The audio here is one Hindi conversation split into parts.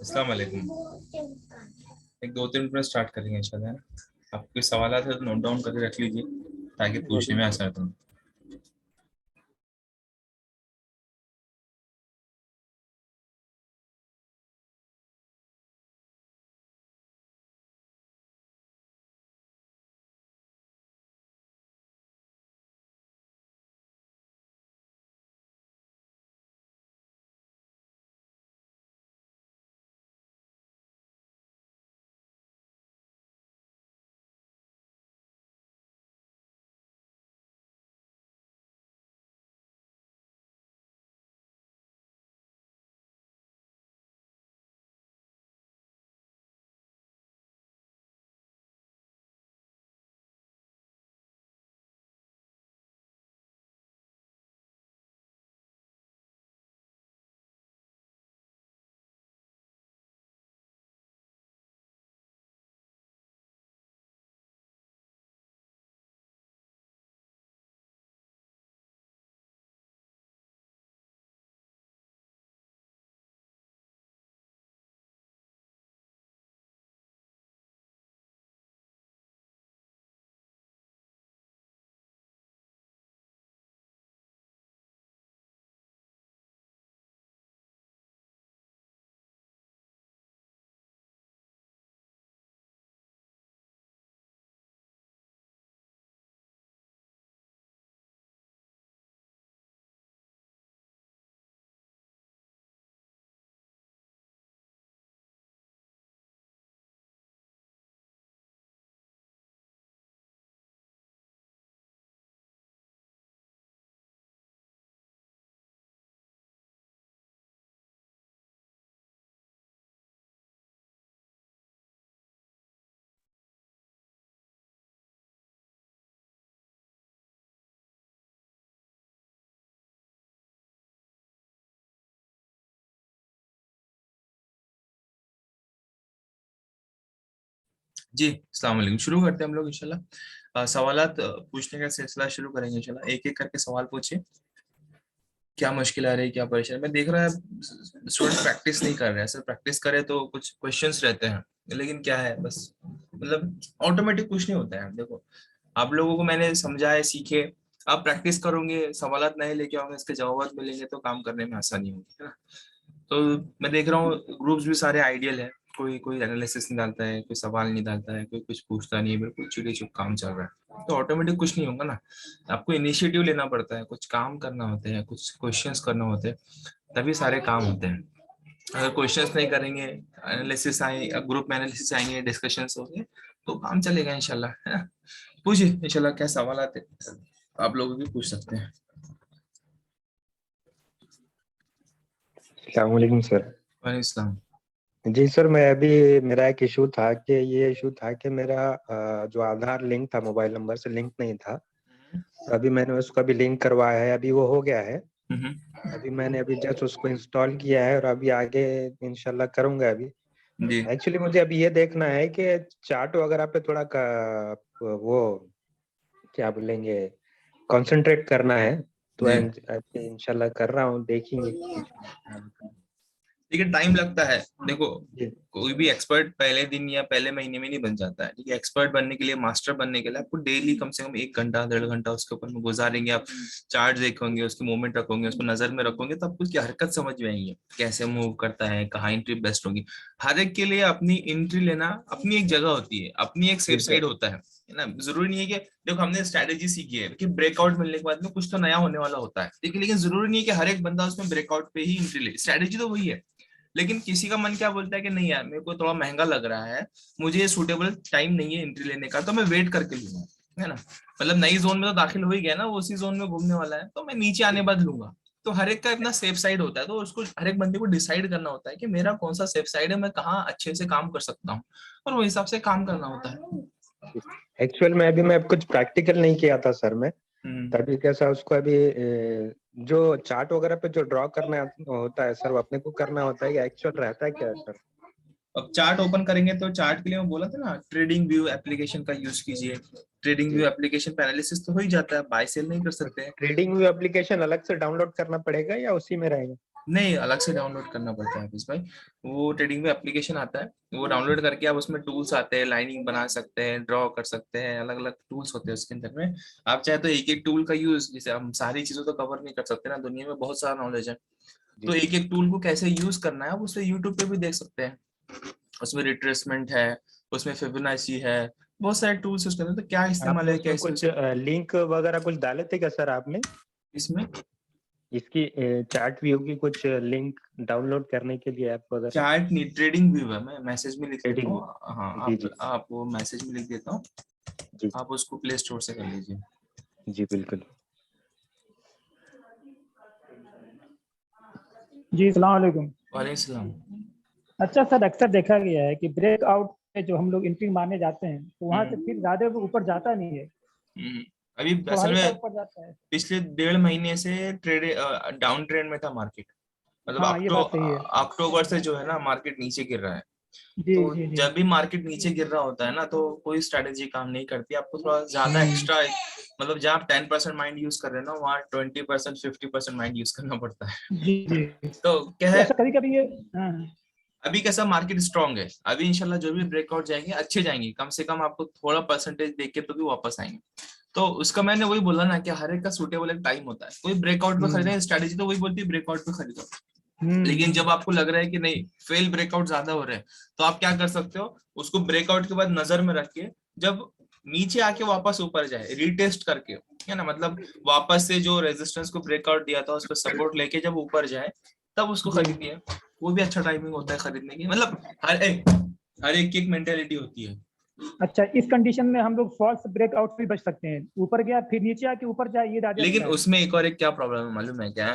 अस्सलाम वालेकुम। एक 2-3 मिनट में स्टार्ट करेंगे इंशाल्लाह, है ना। आपके सवाल है तो नोट डाउन करके रख लीजिए ताकि पूछने में आसान हो। जी, अस्सलाम वालेकुम। शुरू करते हैं हम लोग इंशाल्लाह। सवालात पूछने का सिलसिला शुरू करेंगे इंशाल्लाह। एक एक करके सवाल पूछिए। क्या मुश्किल आ रही है, क्या परेशानी। मैं देख रहा है स्टूडेंट प्रैक्टिस नहीं कर रहे हैं। सर प्रैक्टिस करे तो कुछ क्वेश्चंस रहते हैं, लेकिन क्या है बस मतलब ऑटोमेटिक कुछ नहीं होता है। देखो, आप लोगों को मैंने समझाया, सीखे। आप प्रैक्टिस करोगे, सवालात नए लेके आओगे, इसके जवाब मिलेंगे तो काम करने में आसानी होगी, है ना। तो मैं देख रहा हूँ ग्रुप्स भी सारे आइडियल है। कोई कोई एनालिसिस नहीं डालता है, कोई सवाल नहीं डालता है, कोई कुछ पूछता नहीं है, बिल्कुल चिड़ी चुप काम चल रहा है। तो ऑटोमेटिक कुछ नहीं होगा ना। आपको इनिशिएटिव लेना पड़ता है, कुछ काम करना होते हैं, कुछ क्वेश्चंस करना होते हैं, तभी सारे काम होते हैं। अगर क्वेश्चंस नहीं करेंगे, एनालिसिस आए, ग्रुप में एनालिसिस आएंगे, डिस्कशंस होंगे, तो काम चलेगा इंशाल्लाह, है ना। पूछिए इंशाल्लाह क्या सवाल आते हैं, आप लोग भी पूछ सकते हैं। अस्सलामुअलैकुम सर। वालेकुम सलाम। जी सर, मैं अभी मेरा एक इशू था कि ये इशू था कि मेरा जो आधार लिंक था मोबाइल नंबर से लिंक नहीं था। तो अभी मैंने उसको अभी लिंक करवाया है, अभी वो हो गया है। अभी मैंने अभी जस्ट उसको इंस्टॉल किया है और अभी आगे इंशाल्लाह करूंगा अभी। जी एक्चुअली मुझे अभी ये देखना है कि चार्ट वगैरह पे थोड़ा वो क्या बोलेंगे, कंसंट्रेट करना है। तो जी। अभी इंशाल्लाह कर रहा हूँ, देखेंगे इंशाल्लाह। ठीक है, टाइम लगता है। देखो, जी कोई भी एक्सपर्ट पहले दिन या पहले महीने में नहीं बन जाता है। ठीक है, एक्सपर्ट बनने के लिए, मास्टर बनने के लिए आपको डेली कम से कम 1 घंटा 1.5 घंटा उसके ऊपर में गुजारेंगे आप। चार्ट देखोगे, उसके मूवमेंट रखोगे, उसको नजर में रखोगे, तो आपको उसकी हरकत समझ में आएंगी, कैसे मूव करता है, कहाँ एंट्री बेस्ट होगी। हर एक के लिए अपनी एंट्री लेना अपनी एक जगह होती है, अपनी एक जी सेफ साइड सर। होता है ना। जरूरी नहीं है कि देखो हमने स्ट्रैटेजी सीखी है कि ब्रेकआउट मिलने के बाद में कुछ तो नया होने वाला होता है, ठीक है, लेकिन जरूरी नहीं है कि हर एक बंदा उसमें ब्रेकआउट पे ही एंट्री ले। स्ट्रैटेजी तो वही है, लेकिन किसी का मन क्या बोलता है कि नहीं यार, मेरे को थोड़ा महंगा लग रहा है, मुझे ये सूटेबल टाइम नहीं है एंट्री लेने का, तो मैं वेट करके लूंगा, है ना। मतलब नई जोन में तो दाखिल हो ही गया ना, वो उसी जोन में घूमने वाला है, तो मैं नीचे आने बाद लूंगा। तो हर एक का अपना सेफ साइड होता है, तो उसको हर एक बंदे को डिसाइड करना होता है कि मेरा कौन सा सेफ साइड है, मैं कहाँ अच्छे से काम कर सकता हूँ, और वो हिसाब से काम करना होता है। एक्चुअल में अभी मैं कुछ प्रैक्टिकल नहीं किया था सर मैं। हम्म। तभी कैसा उसको अभी जो चार्ट वगैरह पे जो ड्रॉ करना होता है सर, वो अपने को करना होता है या एक्चुअल रहता है क्या सर? अब चार्ट ओपन करेंगे तो चार्ट के लिए मैं बोला था ना, ट्रेडिंग व्यू एप्लीकेशन का यूज कीजिए। ट्रेडिंग व्यू जी। एप्लीकेशन पे एनालिसिस तो हो ही जाता है, बाय सेल नहीं कर तो सकते हैं। ट्रेडिंग व्यू एप्लीकेशन अलग से डाउनलोड करना पड़ेगा या उसी में रहेगा? नहीं, अलग से डाउनलोड करना पड़ता है हाफिज भाई। वो ट्रेडिंग पे एप्लीकेशन आता है, वो डाउनलोड करके आप उसमें टूल्स आते हैं, लाइनिंग बना सकते हैं, ड्रॉ कर सकते हैं, अलग अलग टूल्स होते हैं उसके अंदर में। आप चाहे तो एक एक टूल का यूज, जैसे हम सारी चीजों तो कवर नहीं कर सकते ना, दुनिया में बहुत सारा नॉलेज है। तो जी एक एक टूल को कैसे यूज करना है आप उसे यूट्यूब पे भी देख सकते हैं। उसमें रिट्रेसमेंट है, उसमें फिबोनाची है, बहुत सारे टूल्स उसके अंदर। तो क्या इस्तेमाल आपने है, उसमें कैसे कुछ उसको, लिंक वगैरह कुछ डाले थे क्या सर आपने? इसमें इसकी चार्ट व्यू की कुछ लिंक डाउनलोड करने के लिए ऐप वगैरह? चार्ट नहीं, ट्रेडिंग व्यू है, मैं मैसेज में लिख देता ट्रेडिंग। हूँ। हाँ, जी जी आप वो मैसेज में लिख देता हूँ, जी आप उसको प्ले स्टोर से कर लीजिए। जी बिल्कुल। जी सलाम वालेकुम। वालेकुम सलाम। अच्छा सर, अक्सर देखा गया है कि ब्रेकआउट में जो हम लोग एंट्री मारने जाते हैं तो वहां से हम्म, फिर ज्यादा वो ऊपर जाता नहीं है, अभी थोड़ा असल हल्का में ऊपर जाता है। पिछले 1.5 महीने से डाउन ट्रेंड में था मार्केट। मतलब हाँ ये बात सही है। अक्टूबर से जो है ना, मार्केट नीचे गिर रहा है। जी तो जी जी। जब भी मार्केट नीचे गिर रहा होता है ना, तो कोई स्ट्रेटेजी काम नहीं करती, आपको थोड़ा ज्यादा एक्स्ट्रा, मतलब जहाँ आप 10% माइंड यूज कर रहे हैं ना, वहाँ 20% 50% माइंड यूज करना पड़ता है। जी जी। तो क्या तो है, ऐसा कभी कभी ये हाँ अभी कैसा मार्केट स्ट्रांग है, अभी इंशाल्लाह जो भी ब्रेकआउट जाएंगे अच्छे जाएंगे, कम से कम आपको थोड़ा परसेंटेज देख के तो भी वापस आएंगे। तो उसका मैंने वही बोला ना कि हर एक का सूटेबल एक टाइम होता है। कोई ब्रेकआउट पे हम्म खरीदे, स्ट्रेटेजी तो वही बोलती है ब्रेकआउट पे खरीदो। लेकिन हम्म। जब आपको लग रहा है कि नहीं, फेल ब्रेकआउट ज्यादा हो रहे हैं, तो आप क्या कर सकते हो, उसको ब्रेकआउट के बाद नजर में रख के, जब नीचे आके वापस ऊपर जाए रीटेस्ट करके, है ना, मतलब वापस से जो रेजिस्टेंस को ब्रेकआउट दिया था उस पर सपोर्ट लेके जब ऊपर जाए, तब उसको जी। खरीदिए। वो भी अच्छा टाइमिंग होता है खरीदने की। मतलब हर एक की एक मेंटेलिटी होती है। अच्छा, इस कंडीशन में हम लोग फॉल्स ब्रेकआउट भी बच सकते हैं, ऊपर गया फिर नीचे आके ऊपर जाए, ये ज्यादा लेकिन अच्छा है। उसमें एक और एक क्या प्रॉब्लम है मालूम है क्या?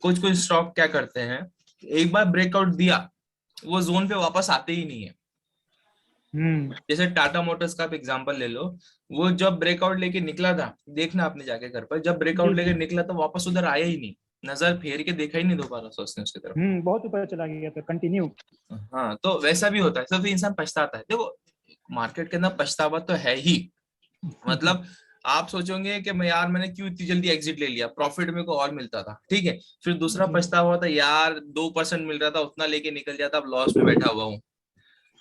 कुछ कुछ स्टॉक क्या करते हैं, एक बार ब्रेकआउट दिया, वो जोन पे वापस आते ही नहीं है। हम्म। जैसे टाटा मोटर्स का आप एग्जांपल ले लो, वो जब ब्रेकआउट लेके निकला था, देखना आपने जाके घर पर, जब जी ब्रेकआउट जी। लेके निकला तो वापस उधर आया ही नहीं, नजर फेर के देखा ही नहीं दोबारा से उसने उसकी तरफ। बहुत ऊपर चला गया था कंटिन्यू। हाँ, तो वैसा भी होता है, तो फिर इंसान पछताता है। देखो, मार्केट के अंदर पछतावा तो है ही। मतलब आप सोचोगे कि मैं यार, मैंने क्यों इतनी जल्दी एग्जिट ले लिया, प्रॉफिट मेरे को और मिलता था, ठीक है। फिर दूसरा जी पछतावा होता है, यार 2% मिल रहा था, उतना लेके निकल जाता, अब लॉस में बैठा हुआ हूँ।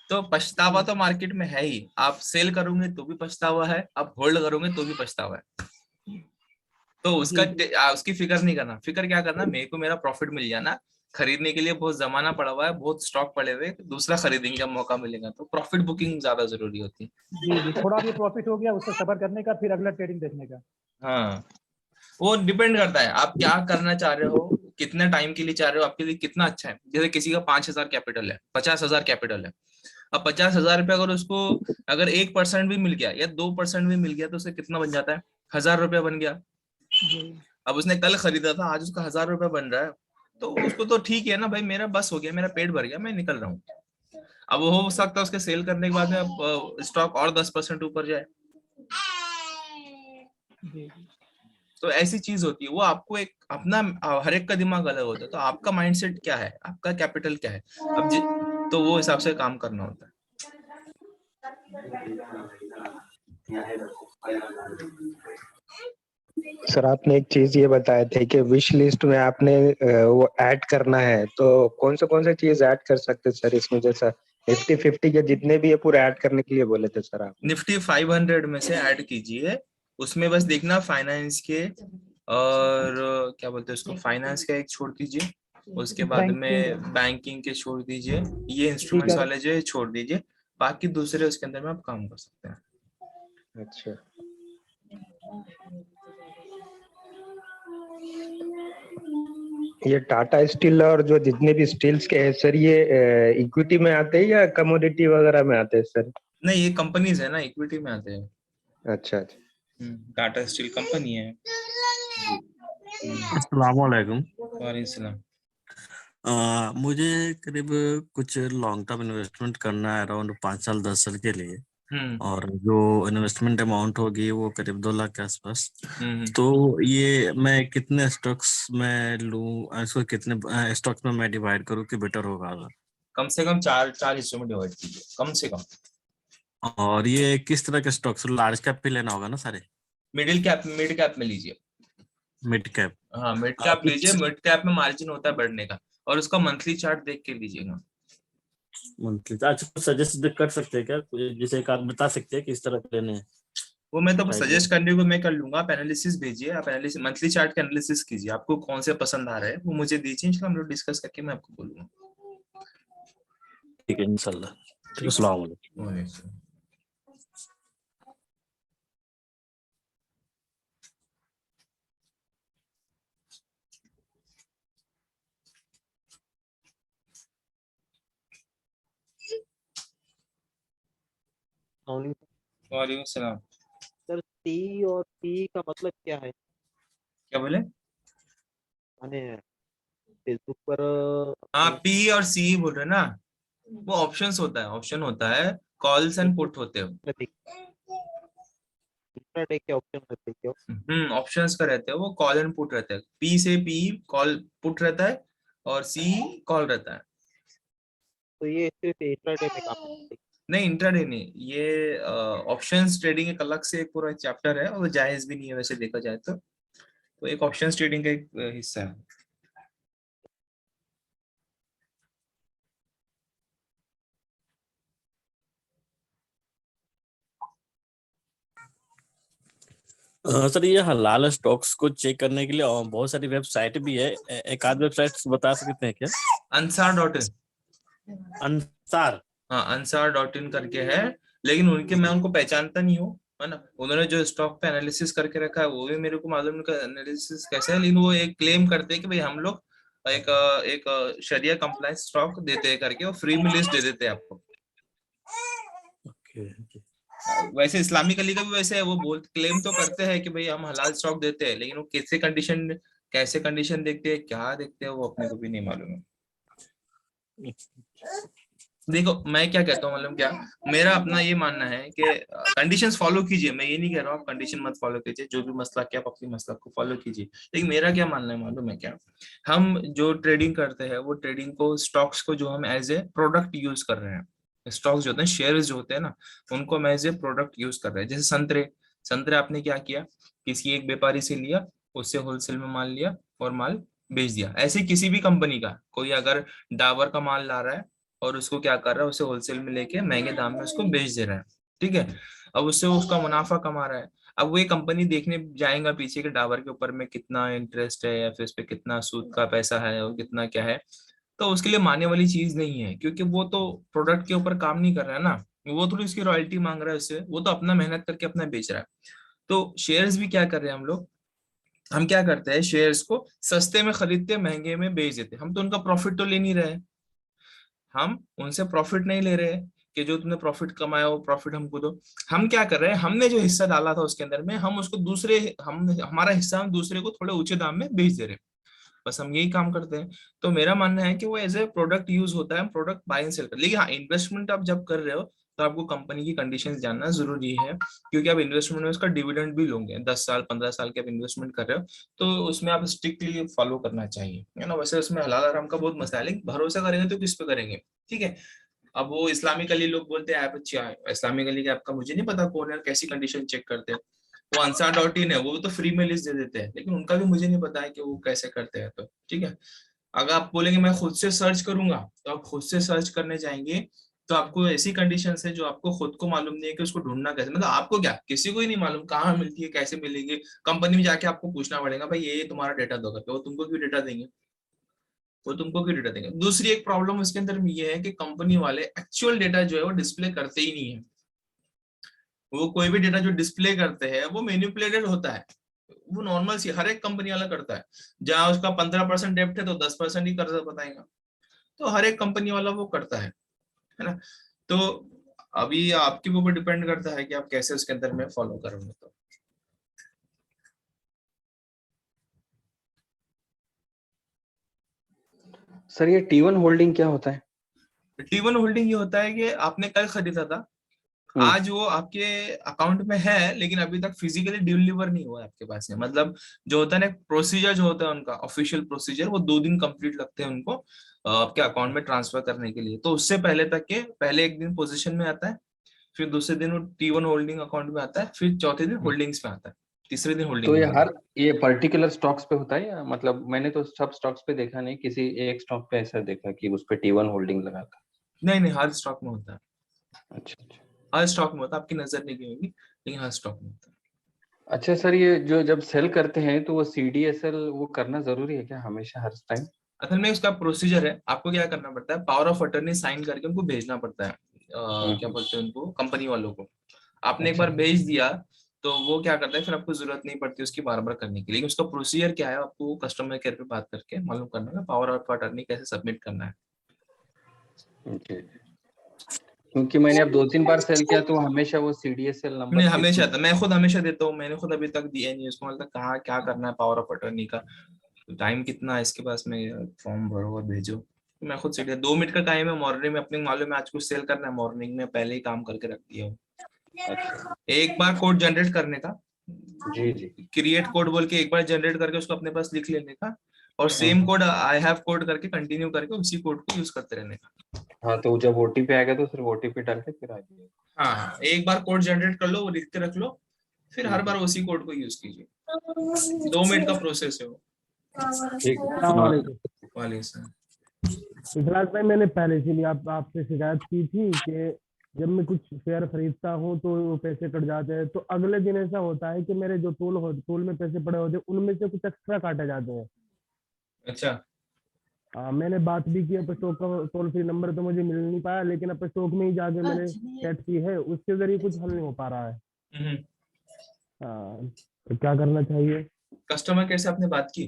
तो पछतावा जी तो मार्केट में है ही। आप सेल करोगे तो भी पछतावा है, आप होल्ड करोगे तो भी पछतावा है। तो जी जी। उसकी फिक्र नहीं करना, फिक्र क्या करना, मेरे को मेरा प्रॉफिट मिल जाना। खरीदने के लिए बहुत जमाना पड़ा हुआ है, बहुत स्टॉक पड़े हुए, दूसरा खरीदेंगे जब मौका मिलेगा। तो प्रॉफिट बुकिंग ज्यादा जरूरी होती है। जी जी, थोड़ा भी प्रॉफिट हो गया उस पर सबर करने का, फिर अगला ट्रेडिंग देखने का। हाँ, वो डिपेंड करता है आप क्या करना चाह रहे हो, कितने टाइम के लिए चाह रहे हो, आपके लिए कितना अच्छा है। जैसे किसी का 5,000 कैपिटल है, 50,000 कैपिटल है। अब 50,000 रुपये अगर उसको, अगर 1% भी मिल गया या 2% भी मिल गया, तो उसे कितना बन जाता है, 1,000 रुपया बन गया। जी अब उसने कल खरीदा था, आज उसका 1,000 रुपया बन रहा है। तो उसको तो ठीक है ना भाई, मेरा बस हो गया, मेरा पेट भर गया, मैं निकल रहा हूँ। अब हो सकता है उसके सेल करने के बाद में स्टॉक और 10% ऊपर जाए। जी जी। तो ऐसी चीज होती है, वो आपको एक अपना, हर एक का दिमाग अलग होता है, तो आपका माइंडसेट क्या है, आपका कैपिटल क्या है, तो वो हिसाब से काम करना होता है। सर आपने एक चीज ये बताए थे कि विश लिस्ट में आपने वो ऐड करना है, तो कौन से चीज ऐड कर सकते हैं सर इसमें? जैसा निफ्टी 50 के जितने भी है पूरे ऐड करने के लिए बोले थे सर आपने। निफ्टी 500 में से ऐड कीजिए। उसमें बस देखना फाइनेंस के, और क्या बोलते हैं उसको, फाइनेंस का एक छोड़ दीजिए। उसके बाद बैंकिंग। में बैंकिंग के छोड़ दीजिए, ये इंस्ट्रूमेंट्स दीगर। वाले जो है छोड़ दीजिए। बाकी दूसरे उसके अंदर में आप काम कर सकते हैं। अच्छा, ये टाटा स्टील और जो जितने भी स्टील्स के हैं सर, ये इक्विटी में आते हैं या कमोडिटी वगैरह में आते हैं सर? नहीं, ये कंपनीज है ना, इक्विटी में आते हैं। अच्छा अच्छा। टाटा स्टील कंपनी है। अस्सलाम वालेकुम। वालेकुम सलाम। मुझे करीब कुछ लॉन्ग टर्म इन्वेस्टमेंट करना है, अराउंड 5 साल 10 साल के लिए। हम्म और जो इन्वेस्टमेंट अमाउंट होगी वो करीब 2 लाख के आसपास। हम्म तो ये मैं कितने स्टॉक्स में लूं, इसको कितने स्टॉक्स में मैं डिवाइड करूं कि बेटर होगा अगर? कम से कम चार चार हिस्सों में डिवाइड कीजिए, कम से कम। और ये किस तरह के स्टॉक्स, लार्ज कैप पे लेना होगा ना सारे? मिड कैप में लीजिए। Mid cap. हाँ मिड कैप लीजिए, मिड कैप में मार्जिन होता है बढ़ने का, और उसका मंथली चार्ट देख के लीजिएगा। मंथली अच्छा कुछ सजेस्ट कर सकते हैं क्या, जैसे एक आध बता सकते हैं किस तरह के लेने हैं? वो मैं तो Idea। सजेस्ट करने को मैं कर लूंगा, आप एनालिसिस भेजिए, आप एनालिसिस मंथली चार्ट का एनालिसिस कीजिए, आपको कौन से पसंद आ रहा है वो मुझे दीजिए, इंशाल्लाह हम लोग डिस्कस करके मैं आपको बोलूंगा। ठीक है इंशाल्लाह। ठीक है। अस्सलाम वालेकुम। वालेकुम। वालेकुम सलाम। सर टी और पी का मतलब क्या है? क्या बोले? मैंने फेसबुक पर हाँ अपने पी और सी बोल रहे हैं ना, वो ऑप्शंस होता है, ऑप्शन होता है, कॉल्स एंड पुट होते हो। इंट्राडे के ऑप्शन रहते हैं क्या? ऑप्शंस का रहते हैं वो, कॉल एंड पुट रहता है, पी से पी कॉल पुट रहता है, और सी कॉल रहता है। तो ये सिर्फ इंट्राडे में काम करते नहीं इंट्राडे नहीं, ये ऑप्शंस ट्रेडिंग एक अलग से एक पूरा चैप्टर है, और जायज भी नहीं है वैसे देखा जाए तो एक ऑप्शंस ट्रेडिंग का एक हिस्सा है। सर ये हलाल स्टॉक्स को चेक करने के लिए बहुत सारी वेबसाइट भी है, एक आध वेबसाइट बता सकते हैं क्या? ansar.in। अंसार। हाँ ansar.in करके है, लेकिन उनके मैं उनको पहचानता नहीं हूँ, है ना। उन्होंने जो स्टॉक पे एनालिसिस करके रखा है वो भी मेरे को मालूम नहीं उनका एनालिसिस कैसा है, लेकिन वो एक क्लेम करते हैं कि भाई हम लोग एक शरिया कंप्लायंस स्टॉक देते हैं करके, वो फ्री में लिस्ट दे देते हैं आपको। ओके। वैसे इस्लामिक अली का भी वैसे है, वो बोल क्लेम तो करते हैं कि भाई हम हलाल स्टॉक देते हैं, लेकिन वो कैसे कंडीशन देखते हैं, क्या देखते हैं, वो अपने को भी नहीं मालूम है। देखो मैं क्या कहता हूँ, मतलब क्या मेरा अपना ये मानना है कि कंडीशंस फॉलो कीजिए, मैं ये नहीं कह रहा हूँ आप कंडीशन मत फॉलो कीजिए, जो भी मसला क्या आप अपनी मसला को फॉलो कीजिए, लेकिन मेरा क्या मानना है मालूम है क्या, हम जो ट्रेडिंग करते हैं वो ट्रेडिंग को, स्टॉक्स को जो हम एज ए प्रोडक्ट यूज कर रहे हैं, स्टॉक्स जो होते हैं, शेयर्स जो होते हैं ना, उनको हम एज ए प्रोडक्ट यूज कर रहे हैं। जैसे संतरे, संतरे आपने क्या किया, किसी एक व्यापारी से लिया, उससे होलसेल में माल लिया और माल बेच दिया। ऐसे किसी भी कंपनी का कोई अगर डाबर का माल ला रहा है और उसको क्या कर रहा है, उसे होलसेल में लेके महंगे दाम में उसको बेच दे रहा है, ठीक है, अब उससे उसका मुनाफा कमा रहा है। अब वो ये कंपनी देखने जाएगा पीछे के डाबर के ऊपर में कितना इंटरेस्ट है, या फिर उस पर कितना सूद का पैसा है और कितना क्या है, तो उसके लिए मानने वाली चीज नहीं है, क्योंकि वो तो प्रोडक्ट के ऊपर काम नहीं कर रहा है ना, वो थोड़ी उसकी रॉयल्टी मांग रहा है उससे, वो तो अपना मेहनत करके अपना बेच रहा है। तो शेयर्स भी क्या कर रहे हैं हम लोग, हम क्या करते हैं, शेयर्स को सस्ते में खरीदते महंगे में बेच देते, हम तो उनका प्रॉफिट तो ले नहीं रहे, हम उनसे प्रॉफिट नहीं ले रहे कि जो तुमने प्रॉफिट कमाया वो प्रॉफिट हमको दो। हम क्या कर रहे हैं, हमने जो हिस्सा डाला था उसके अंदर में, हम उसको दूसरे, हम हमारा हिस्सा हम दूसरे को थोड़े ऊंचे दाम में बेच दे रहे हैं, बस हम यही काम करते हैं। तो मेरा मानना है कि वो एज ए प्रोडक्ट यूज होता है, प्रोडक्ट बाय एंड सेल कर, लेकिन हाँ इन्वेस्टमेंट आप जब कर रहे हो तो आपको कंपनी की कंडीशंस जानना जरूरी है, क्योंकि आप इन्वेस्टमेंट में उसका डिविडेंड भी लोगे, 10 साल 15 साल के आप इन्वेस्टमेंट कर रहे हो, तो उसमें आप स्ट्रिक्टली फॉलो करना चाहिए, है ना। वैसे उसमें हलाल हराम का बहुत मसला है, लेकिन भरोसा करेंगे तो किस पे करेंगे, ठीक है। अब वो इस्लामिक अली लोग बोलते हैं ऐप अच्छा है, इस्लामिक अली का ऐप का मुझे नहीं पता कौन है, कैसी कंडीशन चेक करते हैं, वो ansar.in है, वो तो फ्री में लिस्ट दे देते हैं, लेकिन उनका भी मुझे नहीं पता है कि वो कैसे करते हैं, तो ठीक है। अगर आप बोलेंगे मैं खुद से सर्च करूंगा, तो आप खुद से सर्च करने जाएंगे तो आपको ऐसी कंडीशन है जो आपको खुद को मालूम नहीं है कि उसको ढूंढना कैसे, मतलब आपको क्या, किसी को ही नहीं मालूम कहाँ मिलती है, कैसे मिलेंगे, कंपनी में जाके आपको पूछना पड़ेगा भाई ये तुम्हारा डेटा दो करके, वो तुमको क्यों डेटा देंगे, वो तुमको क्यों डेटा देंगे। दूसरी एक प्रॉब्लम उसके अंदर ये है कि कंपनी वाले एक्चुअल डेटा जो है वो डिस्प्ले करते ही नहीं है, वो कोई भी डेटा जो डिस्प्ले करते हैं वो मैनिपुलेटेड होता है, वो नॉर्मल सी हर एक कंपनी वाला करता है, जहां उसका 15% डेप्ट है तो 10% ही कर्जा बताएगा, तो हर एक कंपनी वाला वो करता है ना। तो अभी आपके ऊपर डिपेंड करता है कि आप कैसे उसके अंदर में फॉलो करोगे। तो सर ये T1 होल्डिंग क्या होता है? T1 होल्डिंग ये होता है कि आपने कल खरीदा था, आज वो आपके अकाउंट में है, लेकिन अभी तक फिजिकली डिलीवर नहीं हुआ है आपके पास है, मतलब जो होता है ना प्रोसीजर जो होता है उनका ऑफिशियल प्रोसीजर, वो 2 दिन कंप्लीट लगते हैं उनको आपके अकाउंट में ट्रांसफर करने के लिए, तो उससे पहले तक के पहले एक दिन पोजीशन में आता है, फिर दूसरे दिन वो T1 होल्डिंग अकाउंट में आता है, फिर चौथे दिन होल्डिंग्स में आता है, तीसरे दिन तो होल्डिंग ये होगा। ये पर्टिकुलर स्टॉक्स पे होता है, या मतलब मैंने तो सब स्टॉक्स पे देखा नहीं, किसी एक स्टॉक पे ऐसा देखा कि उस पे T1 होल्डिंग लगा था। नहीं नहीं, हर स्टॉक में होता है, अच्छा अच्छा। हर स्टॉक में होता है, आपकी नजर नहीं गई होगी लेकिन हर स्टॉक में होता है। अच्छा सर, ये जो जब सेल करते हैं तो वो CDSL वो करना जरूरी है क्या हमेशा हर टाइम? असल में उसका प्रोसीजर है, आपको क्या करना पड़ता है, पावर ऑफ अटर्नी साइन करके उनको भेजना पड़ता है, क्या बोलते हैं उनको, कंपनी वालों को। आपने एक अच्छा। बार भेज दिया तो वो क्या करता है, फिर आपको जरूरत नहीं पड़ती उसकी बार बार करने की। लेकिन उसका प्रोसीजर क्या है, आपको कस्टमर केयर पे बात करके मालूम करना है, पावर ऑफ अटर्नी कैसे सबमिट करना है। जी। क्योंकि मैंने अब 2-3 बार सेल किया तो हमेशा वो CDSL नंबर नहीं, के हमेशा थ्रू। था, मैं खुद हमेशा देता हूँ, मैंने खुद अभी तक दिया नहीं उसको, मतलब कहाँ क्या करना है पावर ऑफ अटर्नी का, टाइम कितना है इसके पास में, फॉर्म भरो और भेजो। तो मैं खुद से 2 मिनट का टाइम है, मॉर्निंग में अपने मालूम है आज कुछ सेल करना है, मॉर्निंग में पहले ही काम करके रख दिया हूँ। अच्छा। एक बार कोड जनरेट करने का, जी जी। क्रिएट कोड बोल के एक बार जनरेट करके उसको अपने पास लिख लेने का, और सेम हाँ कोड आई हैव कोड करके कंटिन्यू करके उसी कोड को यूज करते रहने का। हाँ, तो जब OTP आएगा तो सिर्फ OTP डाल के फिर आ जाएगा। हाँ हाँ, एक बार कोड जनरेट कर लो, वो लिख के रख लो, फिर हर बार उसी कोड को यूज कीजिए। 2 मिनट का प्रोसेस है वो। ठीक है। अस्सलामुअलैकुम। वाले सर, इखलास भाई, मैंने पहले से भी आपसे शिकायत की थी कि जब मैं कुछ शेयर खरीदता हूँ तो वो पैसे कट जाते हैं, तो अगले दिन ऐसा होता है कि मेरे जो टूल में पैसे पड़े होते हैं उनमें से कुछ एक्स्ट्रा काटे जाते हैं। अच्छा मैंने बात भी की, अब स्टॉक का टोल फ्री नंबर तो मुझे मिल नहीं पाया, लेकिन अब स्टॉक में ही जाके मैंने चैट की है, उसके जरिए कुछ हल नहीं हो पा रहा है। तो क्या करना चाहिए? कस्टमर केयर से आपने बात की?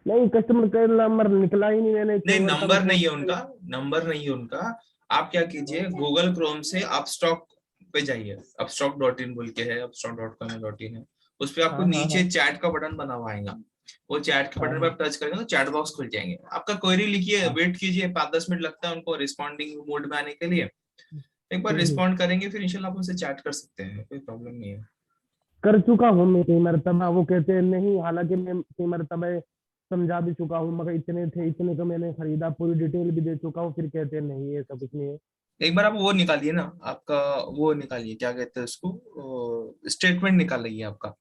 नहीं, कस्टमर केयर नंबर निकला ही नहीं, मैंने नहीं, कई मरतबा नंबर नहीं है फोन उनका, नंबर नहीं है उनका। आप क्या कीजिए, गूगल क्रोम से अपस्टॉक पे जाइए, upstock.in बोल के है, upstock.com.in है, उस पे आपको हाँ हाँ नीचे चैट का बटन बना हुआ आएगा, वो चैट के बटन पे आप टच करेंगे तो चैट बॉक्स खुल जाएंगे, आपका क्वेरी लिखिए, वेट कीजिए, 5-10 मिनट लगता है उनको रिस्पॉन्डिंग मोड में आने के लिए। एक बार रिस्पॉन्ड करेंगे फिर इंशाल्लाह आप उनसे चैट कर सकते हैं, कोई प्रॉब्लम नहीं है। कर चुका हूँ मैं कई मरतबा, वो कहते हैं नहीं, हालांकि मैं कई मरतबा समझा भी चुका हूँ, मगर इतने थे, इतने का मैंने खरीदा, पूरी डिटेल भी दे चुका हूँ, फिर कहते हैं नहीं ये सब कुछ नहीं है। एक बार आप वो निकालिए ना, आपका वो निकालिए, क्या कहते हैं उसको, स्टेटमेंट निकालिए आपका।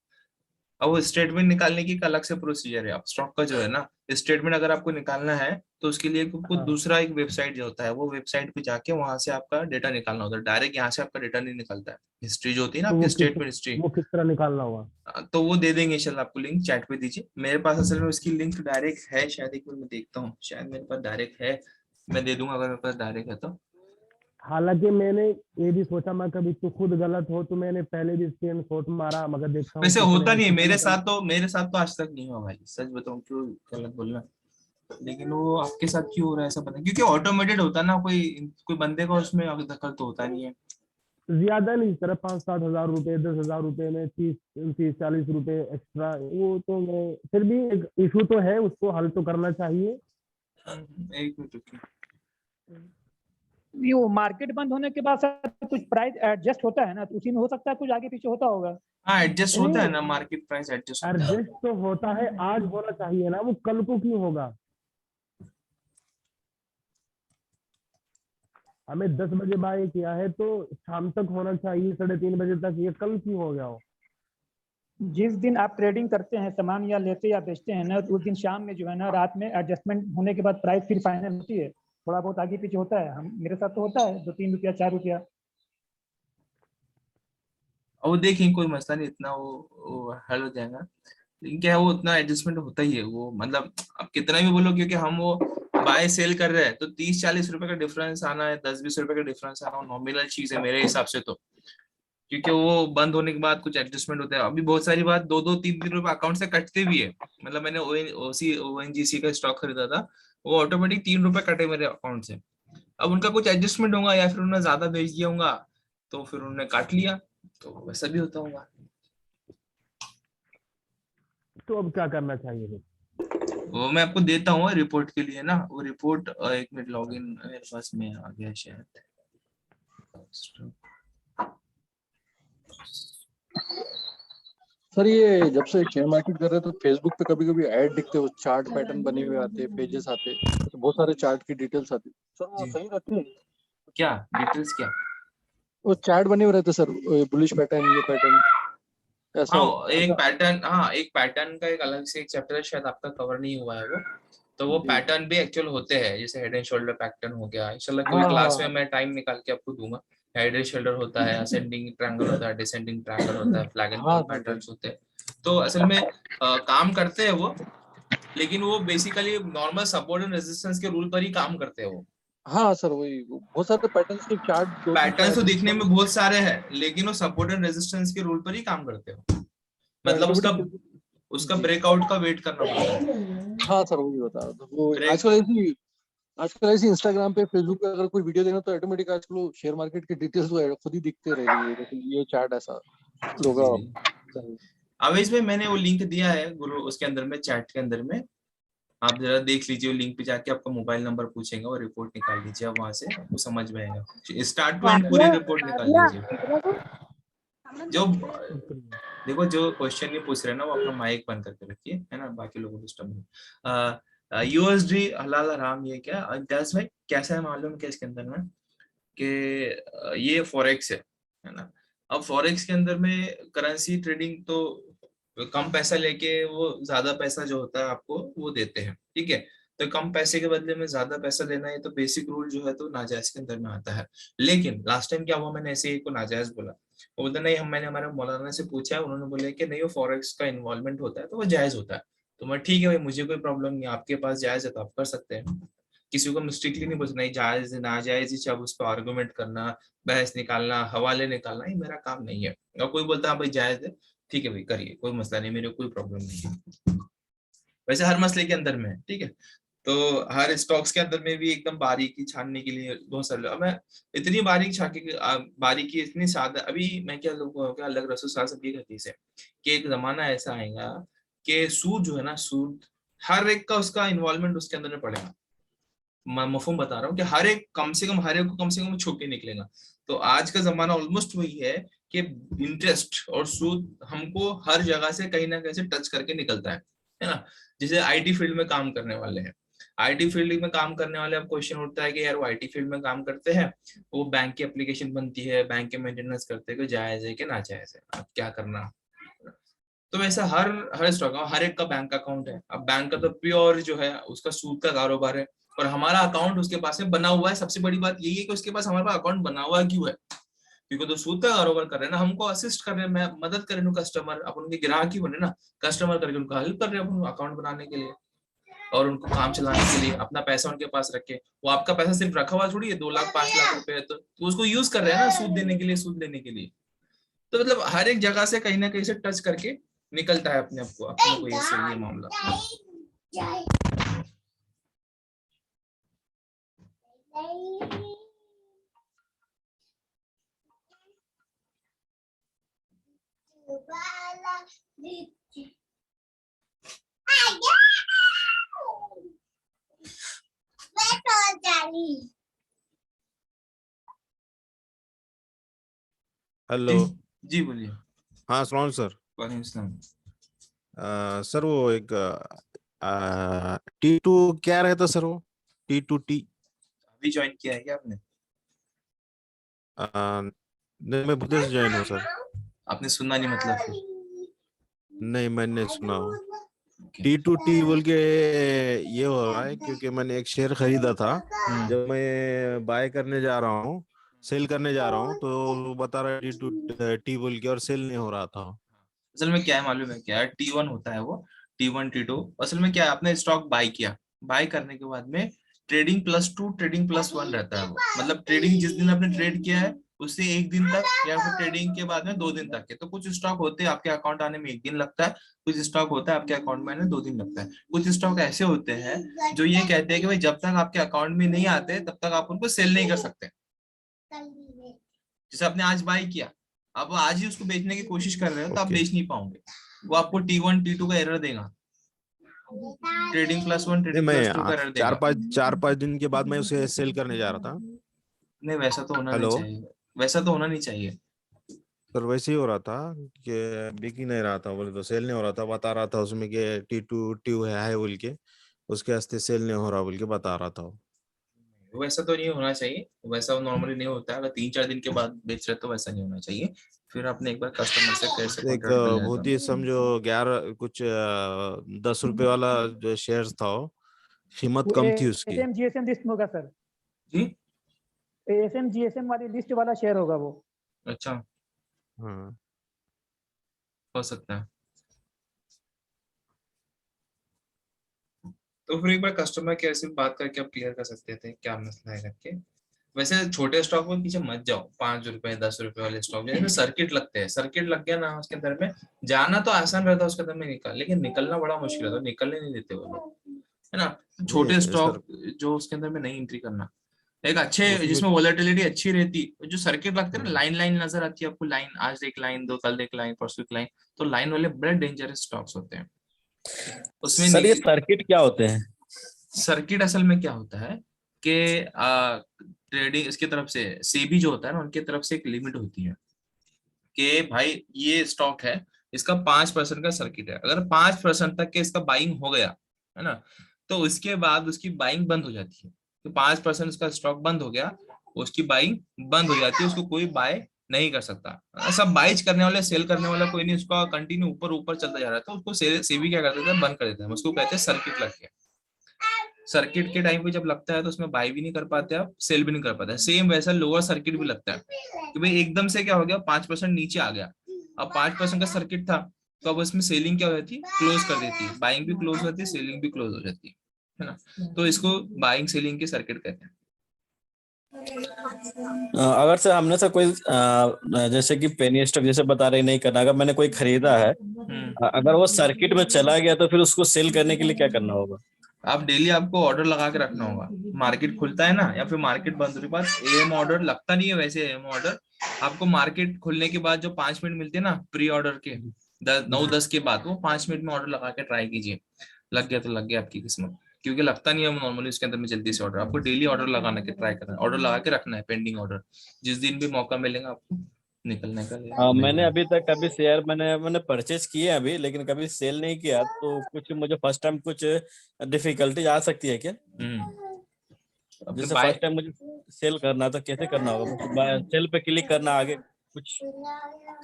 अब वो स्टेटमेंट निकालने की एक अलग से प्रोसीजर है, आप स्टॉक का जो है ना, स्टेटमेंट अगर आपको निकालना है तो उसके लिए आपको दूसरा एक वेबसाइट जो होता है, वो वेबसाइट पे जाके वहां से आपका डेटा निकालना होता है, डायरेक्ट यहाँ से आपका डेटा नहीं निकलता है, हिस्ट्री जो होती है ना तो आपकी स्टेटमेंट हिस्ट्री, वो किस तरह निकालना हुआ? तो वो दे देंगे इंशाल्लाह, आपको लिंक चैट पे दीजिए। मेरे पास असल में उसकी लिंक डायरेक्ट है शायद, एक बार मैं देखता हूँ, शायद मेरे पास डायरेक्ट है, मैं दे दूंगा अगर मेरे पास डायरेक्ट है तो। हालांकि मैंने ये भी सोचा मैं कभी तो खुद गलत हो, तो मैंने पहले भी स्क्रीन शॉट मारा, मगर देखता हूँ वैसे कुछ होता नहीं, नहीं है, कितने मेरे साथ तो आज तक नहीं हुआ भाई, सच बताऊं, क्यों गलत बोलना, लेकिन वो आपके साथ क्यों हो रहा है ऐसा पता नहीं, क्योंकि ऑटोमेटेड होता है ना, कोई बंदे का उसमें दखल तो होता नहीं है। ज्यादा नहीं, इस तरह 5-7 हजार रुपए, 10,000 रुपए में 30-40 रुपए एक्स्ट्रा, वो तो मैं फिर भी एक इशू तो है, उसको हल तो करना चाहिए। एक मिनट रुकिए, ये वो मार्केट बंद होने के बाद सर कुछ प्राइस एडजस्ट होता है ना, तो उसी में हो सकता है कुछ आगे पीछे होता होगा। हाँ एडजस्ट होता है नहीं, ना, मार्केट प्राइस एडजस्ट होता है। एडजस्ट तो होता है, आज होना चाहिए ना, वो कल को क्यों होगा? हमें 10 बजे बाय किया है तो शाम तक होना चाहिए, 3:30 बजे तक, ये कल क्यों हो गया हो? जिस दिन आप ट्रेडिंग करते हैं सामान या लेते या बेचते हैं ना, तो उस दिन शाम में जो है ना, रात में एडजस्टमेंट होने के बाद प्राइस फिर फाइनल होती है, थोड़ा बहुत आगे पीछे होता है, हम मेरे साथ तो होता है 2-3 रुपया 4 रुपया। और वो देखिए कोई मसला नहीं, इतना वो हल हो जाएगा, लेकिन क्या है वो उतना एडजस्टमेंट होता ही है वो, मतलब आप कितना भी बोलो, क्योंकि हम वो बाय सेल कर रहे हैं तो 30-40 रुपए का डिफरेंस आना है, 10-20 रुपए का डिफरेंस आना नॉमिनल चीज है मेरे हिसाब से तो, क्योंकि वो बंद होने के बाद कुछ एडजस्टमेंट होता है, अभी बहुत सारी बात 2-2-3-3 रुपए अकाउंट से कटते भी है, मतलब मैंने ONGC का स्टॉक खरीदा था, वो ऑटोमेटिक 3 रुपए कटे मेरे अकाउंट से, अब उनका कुछ एडजस्टमेंट होगा या फिर उन्होंने ज्यादा भेज दिया होगा तो फिर उन्होंने काट लिया, तो वैसा भी होता होगा। तो अब क्या करना चाहिए फिर? वो मैं आपको देता हूँ रिपोर्ट के लिए ना, वो रिपोर्ट, एक मिनट, लॉगिन मेरे पास में आ गया शायद। सर ये जब से शेयर मार्केट कर रहे हैं तो फेसबुक पे कभी कभी ऐड दिखते हैं, चार्ट पैटर्न बने हुए आते हैं, पेजेस आते हैं, तो बहुत सारे चार्ट की डिटेल्स आती है सर, वो सही रहती है? क्या डिटेल्स क्या? वो चार्ट बने हुए रहते हैं सर, बुलिश पैटर्न, ये पैटर्न। ऐसा हाँ एक पैटर्न, हाँ एक पैटर्न का एक अलग से एक चैप्टर है, शायद आपका कवर नहीं हुआ है वो। तो वो जी। पैटर्न भी एक्चुअल होते हैं, जैसे हेड एंड शोल्डर पैटर्न हो गया, इंशाल्लाह कोई हाँ क्लास में हाँ मैं टाइम निकाल के आपको दूंगा। हेड एंड शोल्डर होता है, असेंडिंग ट्रायंगल होता है, डिसेंडिंग ट्रायंगल होता है, फ्लैग एंड हाँ पॉइंट सर भाई। पैटर्न्स होते हैं। तो असल में काम करते हैं वो, लेकिन वो basically normal support and resistance के रूल पर ही काम करते हैं वो। हाँ सर वही बहुत सारे पैटर्न्स के चार्ट, दो तीन पैटर्न्स चार्ट तो दिखने में बहुत सारे हैं, लेकिन वो सपोर्ट एंड रेजिस्टेंस के रूल पर ही काम करते हो। मतलब उसका ऑटोमेटिक। उसका जी ब्रेकआउट का वेट करना पड़ता है। हाँ सर वही बता रहा था वो। ब्रेक आजकल ऐसी इंस्टाग्राम पे फेसबुक पे अगर कोई वीडियो देखना तो ऑटोमेटिक आजकल वो शेयर मार्केट की डिटेल्स वो खुद ही दिखते रहेंगे, जैसे ये चार्ट ऐसा होगा। अवेश में मैंने वो लिंक दिया है गुरु, उसके अंदर में चैट के अंदर में, आप जरा देख लीजिए। वो लिंक पे जाके आपका मोबाइल नंबर पूछेंगे और रिपोर्ट निकाल लीजिए, आप वहां से आपको समझ में आएगा, स्टार्ट टू एंड पूरी रिपोर्ट निकाल लीजिए। जो देखो जो क्वेश्चन ये पूछ रहे हैं ना, वो अपना माइक बंद करके रखिए, है ना, बाकी लोगों को डिस्टर्ब। यूएसडी हलाल हराम ये क्या दस भाई कैसा है मालूम क्या इसके अंदर में कि ये फॉरेक्स है ना। अब फॉरेक्स के अंदर में करेंसी ट्रेडिंग तो कम पैसा लेके वो ज्यादा पैसा जो होता है आपको वो देते हैं, ठीक है। तो कम पैसे के बदले में ज्यादा पैसा लेना है, तो बेसिक रूल जो है तो नाजायज के अंदर में आता है। लेकिन लास्ट टाइम क्या हुआ, मैंने ऐसे ही को नाजायज बोला, वो बोलता नहीं, मैंने हमारे मौलाना से पूछा है, उन्होंने बोला कि नहीं वो फॉरेक्स का इन्वॉल्वमेंट होता है तो वो जायज होता है। तो मैं ठीक है भाई, मुझे कोई प्रॉब्लम नहीं, आपके पास जायज है तो आप कर सकते हैं। किसी को मिस्टेकली नहीं पूछना, जायज नाजायज ही चाहे उस पर आर्गूमेंट करना, बहस निकालना, हवाले निकालना, ये मेरा काम नहीं है। और कोई बोलता है भाई जायज है, ठीक है भाई करिए, कोई मसला नहीं, मेरे कोई प्रॉब्लम नहीं है। वैसे हर मसले के अंदर में है, ठीक है। तो हर स्टॉक्स के अंदर में भी एकदम बारीकी छानने के लिए बहुत सारे, अब मैं इतनी बारीक छाके बारीकी इतनी सादा, अभी मैं क्या लोगों क्या अलग रसूल साहब की हदीस है कि एक जमाना ऐसा आएगा कि सूद जो है ना, सूद हर एक का उसका इन्वॉल्वमेंट उसके अंदर में पड़ेगा। मैं मफहूम बता रहा हूँ कि हर एक कम से कम, हर एक को कम से कम छू के निकलेगा। तो आज का जमाना ऑलमोस्ट वही है कि इंटरेस्ट और सूद हमको हर जगह से कहीं ना कहीं से टच करके निकलता है ना। जैसे आईटी फील्ड में काम करने वाले हैं, आईटी फील्ड में काम करने वाले, अब क्वेश्चन उठता है कि यार वो आईटी फील्ड में काम करते हैं, वो बैंक की एप्लीकेशन बनती है, बैंक के मेंटेनेंस करते हैं, जायज है कि ना जायज है, अब क्या करना। तो वैसा हर हर स्टॉक, हर एक का बैंक अकाउंट है। अब बैंक का तो प्योर जो है उसका सूद का कारोबार है, और हमारा अकाउंट उसके पास में बना हुआ है। सबसे बड़ी बात यही है कि उसके पास हमारे पास अकाउंट बना हुआ क्यों है, क्योंकि तो सूद का कारोबार कर रहे हैं ना, हमको असिस्ट कर रहे हैं, मदद कर रहे हैं कस्टमर, अपन उनके ग्राहक ही बने ना, कस्टमर करके उनका हेल्प कर रहे हैं अपन अकाउंट बनाने के लिए और उनको काम चलाने के लिए, अपना पैसा उनके पास रखे। वो आपका पैसा सिर्फ रखा हुआ थोड़ी है, 2 लाख 5 लाख रुपए है, तो उसको यूज कर रहे हैं ना सूद देने के लिए, सूद लेने के लिए। तो मतलब हर एक जगह से कहीं ना कहीं से टच करके निकलता है अपने आप को ये मामला। हेलो। जी बोलिए। हाँ सलाम सर। वालेकुम सलाम। सर वो एक T2 क्या रहता सर, वो T2T? अभी ज्वाइन किया है क्या आपने? नहीं, मैं बुधे से ज्वाइन हूँ सर। आपने सुना नहीं मतलब फिर? नहीं, मैंने सुना हूँ T2T बोल के। ये हो रहा है क्योंकि मैंने एक शेयर खरीदा था, जब मैं बाय करने जा रहा हूँ, सेल करने जा रहा हूँ, तो बता रहा है T2T बोल के, और सेल नहीं हो रहा था। असल में क्या है मालूम है क्या, T1 होता है वो, T1 T2। असल में क्या है, आपने स्टॉक बाय किया, बाय करने के बाद में ट्रेडिंग +2 ट्रेडिंग +1 रहता है वो। मतलब ट्रेडिंग जिस दिन आपने ट्रेड किया है उससे 1 दिन तक, या फिर ट्रेडिंग के बाद में 2 दिन तक के। तो कुछ स्टॉक होते हैं आपके अकाउंट आने में 1 दिन लगता है, कुछ स्टॉक होता है आपके अकाउंट में आने 2 दिन लगता है। कुछ स्टॉक ऐसे होते हैं जो ये कहते हैं कि भाई जब तक आपके अकाउंट में नहीं आते तब तक आप उनको सेल नहीं कर सकते। जैसे आपने आज बाय किया, आप आज ही उसको बेचने की कोशिश कर रहे हो तो आप बेच नहीं पाओगे, वो आपको T1 T2 का एरर देगा, ट्रेडिंग +1 नहीं, ट्रेडिंग मैं +2 का एरर चार देगा। पाँच दिन के बाद मैं उसे सेल करने जा रहा था। नहीं वैसा तो होना नहीं हेलो चाहिए, वैसा तो होना नहीं चाहिए। सर, वैसे ही हो रहा था कि बिक ही नहीं रहा था, बोले तो सेल नहीं हो रहा था, बता रहा था उसमें कि T2T है बोल के, उसके वास्ते सेल नहीं हो रहा बोल के बता रहा था वो। वैसा तो नहीं होना चाहिए, वैसा नॉर्मली नहीं होता है। अगर 3-4 दिन के बाद बेच रहे तो वैसा नहीं होना चाहिए। फिर आपने एक बार कस्टमर से कैसे एक कॉन्टैक्ट कर लिया बहुत था? ही समझो 11 कुछ 10 रुपए वाला जो शेयर था वो कीमत वो कम थी उसकी। एएसएम जीएसएम लिस्ट में होगा सर, जी एएसएम जीएसएम वाली लिस्ट वाला शेयर होगा वो। अच्छा, हाँ हो सकता है। तो फिर एक बार कस्टमर केयर से बात करके आप क्लियर कर सकते थे क्या मसला है करके। वैसे छोटे स्टॉक में पीछे मत जाओ, 5 रुपए 10 रुपए वाले स्टॉक जैसे सर्किट लगते हैं, सर्किट लग गया ना उसके अंदर में, जाना तो आसान रहता है उसके अंदर में निकल, लेकिन निकलना बड़ा मुश्किल होता है, निकलने नहीं देते वो लोग, है ना। छोटे नहीं सर, स्टॉक जो उसके अंदर में नहीं एंट्री करना, एक अच्छे उसमें जिसमें वोलेटिलिटी अच्छी रहती, जो सर्किट लगते हैं ना, लाइन लाइन नजर आती है आपको, लाइन आज एक लाइन, दो कल एक लाइन, परसों एक लाइन, तो लाइन वाले बड़े डेंजरस स्टॉक्स होते हैं उसमें। सर ये सर्किट क्या होते हैं? सर्किट असल में क्या होता है कि ट्रेडिंग इसकी तरफ से, सेबी जो होता है ना, उनकी तरफ से एक लिमिट होती है कि भाई ये स्टॉक है, इसका 5% का सर्किट है, अगर 5% तक के इसका बाइंग हो गया है ना, तो उसके बाद उसकी बाइंग बंद हो जाती है। तो 5% उसका स्टॉक बंद हो गया, उसकी बाइंग बंद हो जाती है, उसको कोई बाय नहीं कर सकता। सब बाइज करने वाले, सेल करने वाला कोई नहीं, उसका कंटिन्यू ऊपर ऊपर चलता जा रहा है, तो उसको सेबी क्या कर देते हैं, बंद कर देते हैं, उसको कहते हैं सर्किट लग गया। सर्किट के टाइम पे जब लगता है तो उसमें बाय भी नहीं कर पाते आप, सेल भी नहीं कर पाते। सेम वैसा लोअर सर्किट भी लगता है कि भाई एकदम से क्या हो गया, 5% नीचे आ गया, अब 5% का सर्किट था, तो अब उसमें सेलिंग क्या हो जाती है, क्लोज कर देती है, बाइंग भी क्लोज हो जाती है, सेलिंग भी क्लोज हो जाती है ना। तो इसको बाइंग सेलिंग के सर्किट कहते हैं। अगर से हमने से कोई जैसे कि पेनी स्टॉक जैसे बता रहे नहीं करना, अगर मैंने कोई खरीदा है, अगर वो सर्किट में चला गया तो फिर उसको सेल करने के लिए क्या करना होगा? आप डेली आपको ऑर्डर लगा के रखना होगा, मार्केट खुलता है ना या फिर मार्केट बंद होने के बाद, एएम ऑर्डर लगता नहीं है वैसे, एएम ऑर्डर आपको मार्केट खुलने के बाद जो 5 मिनट मिलते हैं ना प्री ऑर्डर के, 9-10 के बाद, वो 5 मिनट में ऑर्डर लगा के ट्राई कीजिए, लग गया तो लग गया आपकी किस्मत, क्योंकि लगता नहीं है नॉर्मली उसके अंदर में जल्दी से ऑर्डर। आपको डेली ऑर्डर लगाना के ट्राई करना है, ऑर्डर लगा के रखना है, पेंडिंग ऑर्डर, जिस दिन भी मौका मिलेगा आपको निकलने का मैंने अभी तक कभी शेयर मैंने परचेज किए अभी, लेकिन कभी सेल नहीं किया, तो कुछ मुझे फर्स्ट टाइम कुछ डिफिकल्टी आ सकती है क्या? जैसे फर्स्ट टाइम मुझे सेल करना तो कैसे करना होगा? सेल पे क्लिक करना, आगे कुछ?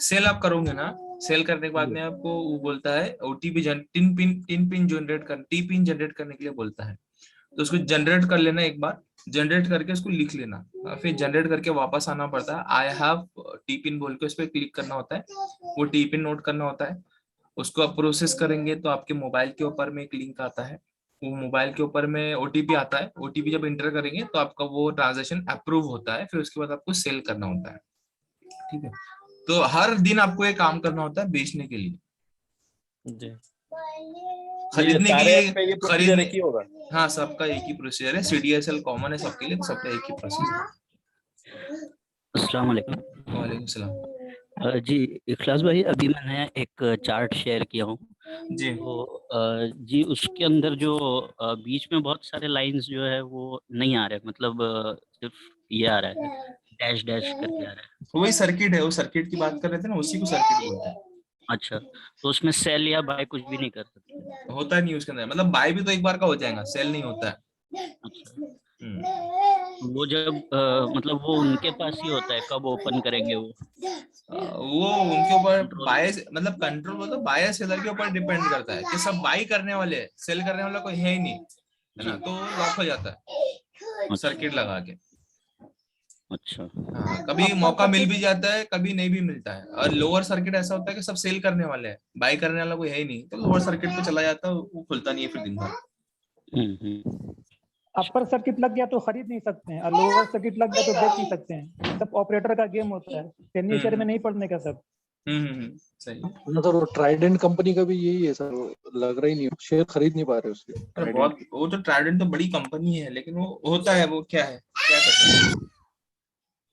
सेल आप करोगे ना, सेल करने के बाद में आपको वो बोलता है ओटीपी, टिन पिन जनरेट कर, टी पिन जनरेट करने के लिए बोलता है, तो उसको जनरेट कर लेना एक बार, जनरेट करके उसको लिख लेना, फिर जनरेट करके वापस आना पड़ता है, आई हैव टी पिन बोल के उस पर क्लिक करना होता है, वो टी पिन नोट करना होता है, उसको आप प्रोसेस करेंगे तो आपके मोबाइल के ऊपर में एक लिंक आता है, वो मोबाइल के ऊपर में ओटीपी आता है, ओटीपी जब इंटर करेंगे तो आपका वो ट्रांजेक्शन अप्रूव होता है, फिर उसके बाद आपको सेल करना होता है, ठीक है। तो हर दिन आपको एक काम करना होता है बेचने के लिए, जी। खरीदने के सारे लिए, ऐप पे ये प्रोसीजर खरीदने, एक ही होगा? हाँ सबका एक ही प्रोसीजर है, सीडीएसएल कॉमन है सबके लिए, सबका एक ही प्रोसीजर है। अस्सलाम वालेकुम। वालेकुम सलाम। जी इखलास भाई, अभी मैंने एक चार्ट शेयर किया हूँ जी तो जी उसके अंदर जो बीच में बहुत सारे लाइंस जो है वो नहीं आ रहे, मतलब सिर्फ ये आ रहा है, डैश डैश करके आ रहा है। वही सर्किट है, वो सर्किट की बात कर रहे थे ना, उसी को सर्किट बोलते हैं। अच्छा, तो उसमें सेल या बाय कुछ भी नहीं कर सकते? होता नहीं उसके अंदर, मतलब बाय भी तो एक बार का हो जाएगा, सेल नहीं होता है। अच्छा, तो वो जब मतलब वो उनके पास ही होता है, कब ओपन करेंगे वो? वो उनके ऊपर कंट्रोल। बाय, मतलब कंट्रोल मतलब बायर सेलर के ऊपर डिपेंड करता है कि सब बाई करने वाले हैं, सेल करने वाला कोई है ही नहीं, है ना, तो लॉक हो जाता है सर्किट लगा के। अच्छा, हाँ, कभी मौका मिल भी जाता है, कभी नहीं भी मिलता है, और लोअर सर्किट ऐसा होता है कि सब सेल करने वाले हैं, बाई करने वाला कोई है ही नहीं, तो लोअर सर्किट पे चला जाता है, वो खुलता नहीं है फिर दिन भर। अपर सर्किट लग गया तो खरीद नहीं सकते हैं, और लोअर सर्किट लग गया तो बेच नहीं सकते हैं, सब ऑपरेटर का गेम होता है, पेनी शेयर में नहीं पड़ने का सब। सही ना सर, वो ट्राइडेंट कंपनी का भी यही है सर, लग रहा ही नहीं, शेयर खरीद नहीं पा रहे उसके। है। बहुत, वो तो ट्राइडेंट तो बड़ी कंपनी है, लेकिन वो होता है, वो क्या है, क्या कर सकते हैं।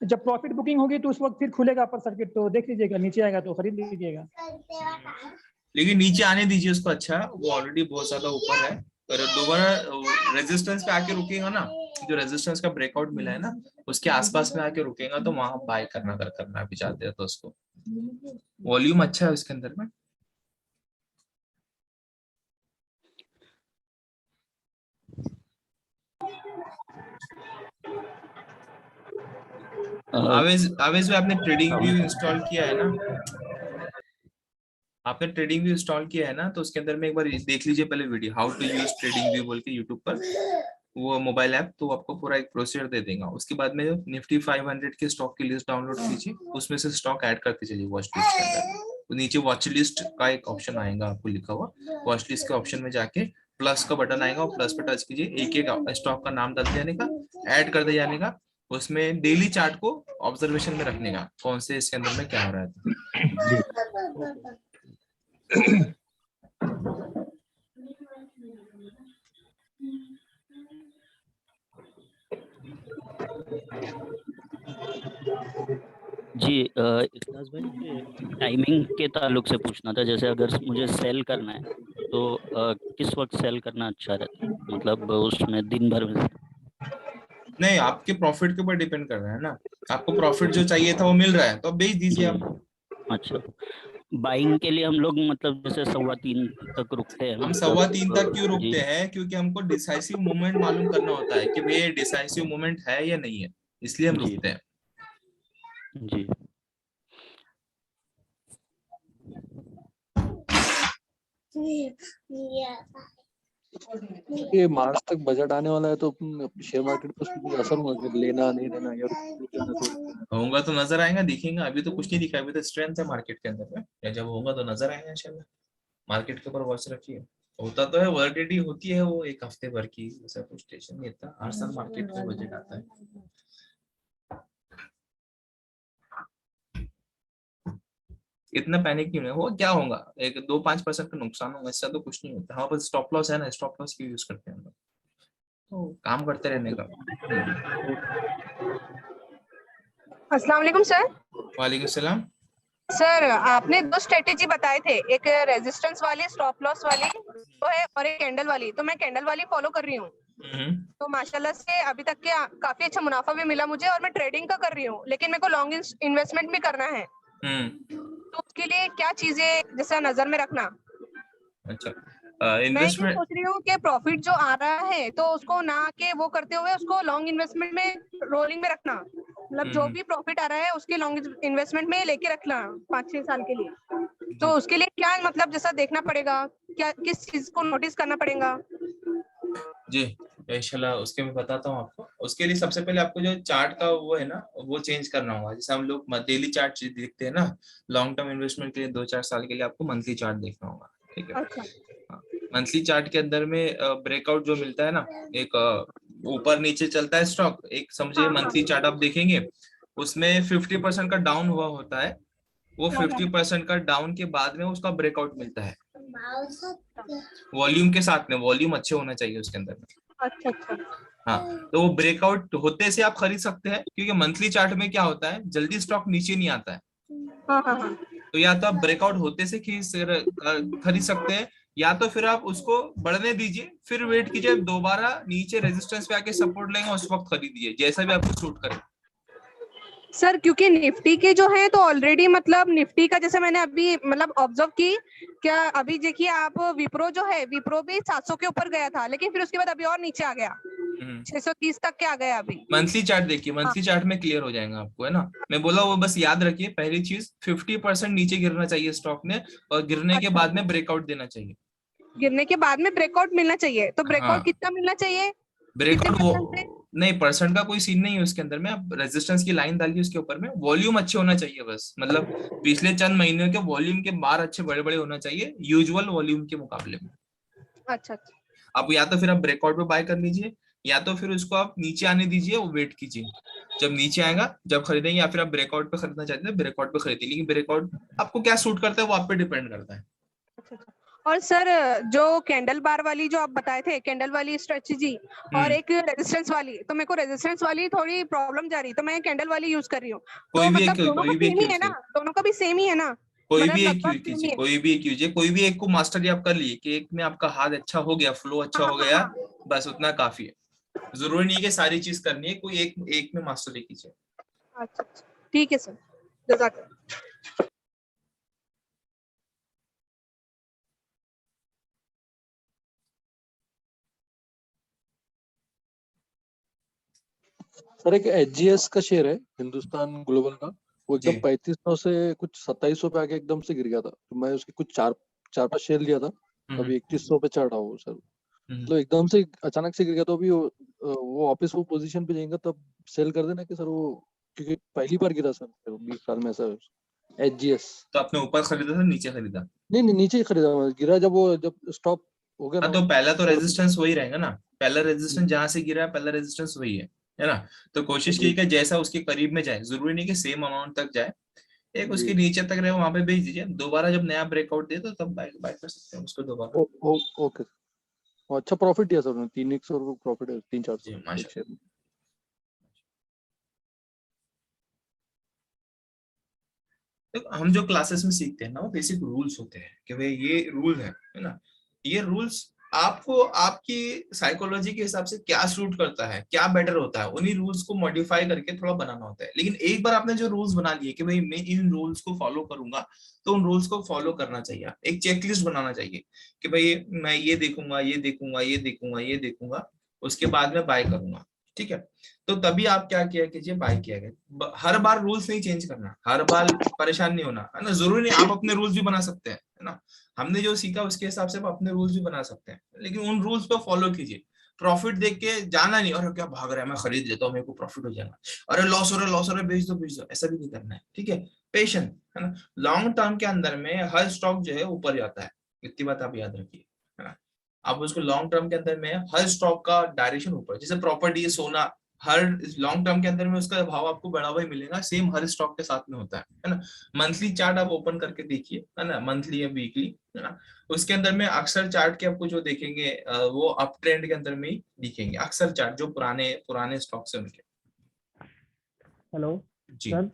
जब प्रॉफिट बुकिंग होगी तो उस वक्त फिर खुलेगा अपर सर्किट, तो देख लीजिएगा, नीचे आएगा तो खरीद लीजिएगा। लेकिन नीचे आने दीजिए उसको, अच्छा वो ऑलरेडी बहुत ज्यादा ऊपर है, पर दोबारा रेजिस्टेंस पे आके रुकेगा ना, जो रेजिस्टेंस का ब्रेकआउट मिला है ना, उसके आसपास में आके रुकेगा तो वहां बाय करना भी चाहते हैं, तो उसको वॉल्यूम अच्छा है उसके अंदर में। आवेज आवेज में आपने ट्रेडिंग व्यू इंस्टॉल किया है ना? आपने ट्रेडिंग व्यू इंस्टॉल किया है ना, तो उसके अंदर में एक बार देख लीजिए पहले video, how to use TradingView बोल के यूट्यूब पर, वो मोबाइल ऐप, तो आपको पूरा एक प्रोसीजर दे देगा। उसके बाद में निफ्टी 500 के स्टॉक की लिस्ट डाउनलोड कीजिए, उसमें से स्टॉक ऐड करते चलिए वॉच लिस्ट के अंदर। तो नीचे वॉच लिस्ट का एक ऑप्शन आएगा आपको लिखा हुआ, वॉच लिस्ट के ऑप्शन में जाके प्लस का बटन आएगा और प्लस पे टच कीजिए, एक एक स्टॉक का नाम डालते जाने का, ऐड करते जाने का, उसमें डेली चार्ट को ऑब्जर्वेशन में रखने का, कौन से इसके अंदर में क्या हो रहा है। जी जी इखलास भाई, मुझे टाइमिंग के ताल्लुक से पूछना था। जैसे अगर मुझे सेल करना है तो किस वक्त सेल करना अच्छा रहता है, मतलब उसमें दिन भर में? नहीं, आपके प्रॉफिट के ऊपर डिपेंड कर रहा है ना, आपको प्रॉफिट जो चाहिए था वो मिल रहा है तो आप बेच दीजिए आप। अच्छा, बाइंग के लिए हम लोग मतलब जैसे 3:15 तक रुकते हैं, हम मतलब 3:15 तक क्यों जी रुकते हैं? क्योंकि हमको डिसाइसिव मूवमेंट मालूम करना होता है कि भाई डिसाइसिव मूवमेंट है या नहीं है, इसलिए हम जी रुकते हैं। जी। ये मार्च तक बजट आने वाला है, तो शेयर मार्केट पर उसका कुछ असर होगा कि लेना नहीं लेना, या होगा तो नजर आएगा, दिखेगा। अभी तो कुछ नहीं दिखा, अभी तो स्ट्रेंथ है मार्केट के अंदर में, या जब होगा तो नजर आएगा इंशाल्लाह। मार्केट के ऊपर वॉच रखिए। होता तो है, वॉलिटिलिटी होती है, वो एक हफ्ते भर की, ऐसा कुछ टेंशन नहीं था। हर साल मार्केट में बजट आता है। इतना पैनिक क्यों है? वो क्या होगा, एक 2-5% का नुकसान होगा, इससे तो कुछ नहीं होता। हाँ, बस स्टॉप लॉस है ना, स्टॉप लॉस क्यों यूज करते हैं हम लोग, तो काम करते रहने का। अस्सलाम वालेकुम सर। वालेकुम सलाम। सर आपने 2 स्ट्रेटेजी बताए थे, एक रेजिस्टेंस वाली, स्टॉप लॉस वाली तो है, और एक कैंडल वाली। तो मैं कैंडल वाली फॉलो कर रही हूँ, तो माशाल्लाह से अभी तक के काफी अच्छा मुनाफा भी मिला मुझे, और मैं ट्रेडिंग का कर रही हूँ, लेकिन मेरे को लॉन्ग इन्वेस्टमेंट भी करना है। तो उसके लिए क्या चीजें जैसा नजर में रखना? अच्छा, मैं ये इन्वेस्टमेंट। सोच रही हूँ कि प्रॉफिट जो आ रहा है तो उसको ना के वो करते हुए उसको लॉन्ग इन्वेस्टमेंट में, रोलिंग में रखना, मतलब जो भी प्रॉफिट आ रहा है उसके लॉन्ग इन्वेस्टमेंट में लेके रखना 5-6 साल के लिए। तो उसके लिए क्या मतलब जैसा देखना पड़ेगा, क्या किस चीज को नोटिस करना पड़ेगा? जी इंशाल्लाह, उसके मैं बताता हूँ आपको। उसके लिए सबसे पहले आपको जो चार्ट का वो है ना, वो चेंज करना होगा। जैसे हम लोग डेली चार्ट देखते हैं ना, लॉन्ग टर्म इन्वेस्टमेंट के लिए 2-4 साल के लिए आपको मंथली चार्ट देखना होगा, ठीक है? अच्छा। मंथली चार्ट के अंदर में ब्रेकआउट जो मिलता है ना, एक ऊपर नीचे चलता है स्टॉक, एक समझिए मंथली चार्ट आप देखेंगे, उसमें 50% का डाउन हुआ होता है। वो 50% का डाउन के बाद में उसका ब्रेकआउट मिलता है, वॉल्यूम के साथ में। वॉल्यूम अच्छे होना चाहिए उसके अंदर में। अच्छा अच्छा। हाँ, तो वो ब्रेकआउट होते से आप खरीद सकते हैं, क्योंकि मंथली चार्ट में क्या होता है, जल्दी स्टॉक नीचे नहीं आता है। हाँ हाँ हाँ। तो या तो आप ब्रेकआउट होते से खरीद सकते हैं, या तो फिर आप उसको बढ़ने दीजिए, फिर वेट कीजिए, दोबारा नीचे रेजिस्टेंस पे आके सपोर्ट लेंगे, उस वक्त खरीदिए, जैसा भी आपको सूट करे। सर क्योंकि निफ्टी के जो है तो ऑलरेडी, मतलब निफ्टी का जैसे मैंने अभी मतलब ऑब्जर्व की, क्या अभी देखिए आप, विप्रो जो है, विप्रो भी 700 के ऊपर गया था, लेकिन फिर उसके बाद अभी और नीचे आ गया, 630 तक के आ गया अभी। मंथली चार्ट देखिए, मंथली चार्ट में क्लियर हो जाएगा आपको, है ना? मैं बोला वो बस याद रखिए, पहली चीज 50% नीचे गिरना चाहिए स्टॉक ने, और गिरने के बाद में ब्रेकआउट देना चाहिए। गिरने के बाद में ब्रेकआउट मिलना चाहिए, तो ब्रेकआउट हाँ, कितना मिलना चाहिए? ब्रेकआउट वो नहीं, परसेंट का कोई सीन नहीं है उसके अंदर में। आप रेजिस्टेंस की लाइन डालिए उसके ऊपर में, वॉल्यूम अच्छे होना चाहिए बस, मतलब पिछले चंद महीनों के वॉल्यूम के बार अच्छे बड़े बड़े होना चाहिए, यूजुअल वॉल्यूम के मुकाबले में। अच्छा अच्छा। आप या तो फिर आप ब्रेकआउट पे बाय कर लीजिए, या तो फिर उसको आप नीचे आने दीजिए, वो वेट कीजिए, जब नीचे आएगा जब खरीदेंगे, या फिर आप ब्रेकआउट पे खरीदना चाहते हैं ब्रेकआउट पे खरीदिए। लेकिन ब्रेकआउट आपको क्या सूट करता है वो आप पे डिपेंड करता है। और सर जो कैंडल बार वाली जो आप बताए थे, कैंडल वाली स्ट्रेटजी और एक रेजिस्टेंस वाली, तो मेरे को रेजिस्टेंस वाली थोड़ी प्रॉब्लम जा रही, तो मैं कैंडल वाली यूज कर रही हूँ। तो मतलब दोनों का सेम ही है ना? दोनों का भी सेम ही है ना? कोई मतलब भी एक लगभग यूज सेम कीजिए, ही है। कोई भी एक यूज, कोई भी एक को मास्टरी आप कर लिए कि एक में आपका हाथ अच्छा हो गया, फ्लो अच्छा हो गया, बस उतना काफी है। जरूरी नहीं है कि सारी चीज करनी है, कोई एक में मास्टरी कीजिए। अच्छा अच्छा, ठीक है सर, जज़ाकल्लाह। सर एक HGS का शेयर है हिंदुस्तान ग्लोबल का, वो एकदम जी। 3500 से कुछ 2700 पे आके एकदम से गिर गया था, तो मैं उसके कुछ चार पांच शेयर लिया था, अभी 3100 पे चढ़ा वो सर, मतलब एकदम से अचानक से गिर गया, तो अभी वो वापस वो पोजीशन पे जाएगा तब सेल कर देना कि सर वो, क्योंकि पहली बार गिरा सर 20 साल में ऐसा। HGS तो आपने ऊपर खरीदा था नीचे खरीदा? नहीं नीचे ही खरीदा मैं, गिरा जब स्टॉप हो गया ना। हाँ, तो पहला तो सर रेजिस्टेंस वही रहेगा ना, पहला रेजिस्टेंस जहां से गिरा है पहला रेजिस्टेंस वही है ना। तो कोशिश की कि जैसा उसके करीब में जाए, जरूरी नहीं कि सेम अमाउंट तक जाए, एक उसके नीचे तक रहे वहां पे बेच दीजिए, दोबारा जब नया ब्रेकआउट दे तो तब बाय कर सकते हैं उसको दोबारा। ओके। अच्छा प्रॉफिट दिया सर उन्होंने, 300 प्रॉफिट है, 300-400 एक माशाल्लाह। शेयर में। तो हम जो क्लासेस में सीखते हैं ना, वो बेसिक रूल्स होते हैं कि भाई ये रूल है ना, ये रूल्स आपको आपकी साइकोलॉजी के हिसाब से क्या सूट करता है, क्या बेटर होता है, उन्हीं रूल्स को मॉडिफाई करके थोड़ा बनाना होता है। लेकिन एक बार आपने जो रूल्स बना लिए कि भाई मैं इन रूल्स को फॉलो करूंगा, तो उन रूल्स को फॉलो करना चाहिए, एक चेकलिस्ट बनाना चाहिए कि भाई मैं ये देखूंगा, ये देखूंगा, ये देखूंगा, ये देखूंगा, उसके बाद में बाय करूंगा, ठीक है। तो तभी आप क्या किया कीजिए, बाय किया गया। हर बार रूल्स नहीं चेंज करना, हर बार परेशान नहीं होना, है ना। जरूरी नहीं, आप अपने रूल्स भी बना सकते हैं, है ना। हमने जो सीखा उसके हिसाब से आप अपने रूल्स भी बना सकते हैं, लेकिन उन रूल्स को फॉलो कीजिए। प्रॉफिट देख के जाना नहीं, और क्या भाग रहा है, मैं खरीद लेता हूँ, मेरे को प्रॉफिट हो जाएगा, अरे लॉस हो रहा है, बेच दो, ऐसा भी नहीं करना है, ठीक है। पेशेंट, है ना। लॉन्ग टर्म के अंदर में हर स्टॉक जो है ऊपर जाता है, इतनी बात आप याद रखिए, है ना। आप उसको लॉन्ग टर्म के अंदर में हर स्टॉक का डायरेक्शन ऊपर, जैसे प्रॉपर्टी, सोना, हर लॉन्ग टर्म के अंदर में उसका भाव आपको बढ़ा हुआ ही मिलेगा, सेम हर स्टॉक के साथ में होता है ना। मंथली चार्ट आप ओपन करके देखिए, है ना, मंथली या वीकली, है ना। उसके अंदर में अक्सर चार्ट के आपको जो देखेंगे वो अप ट्रेंड के अंदर में ही दिखेंगे अक्सर चार्ट, जो पुराने पुराने स्टॉक्स है उनके। हेलो जी। सर,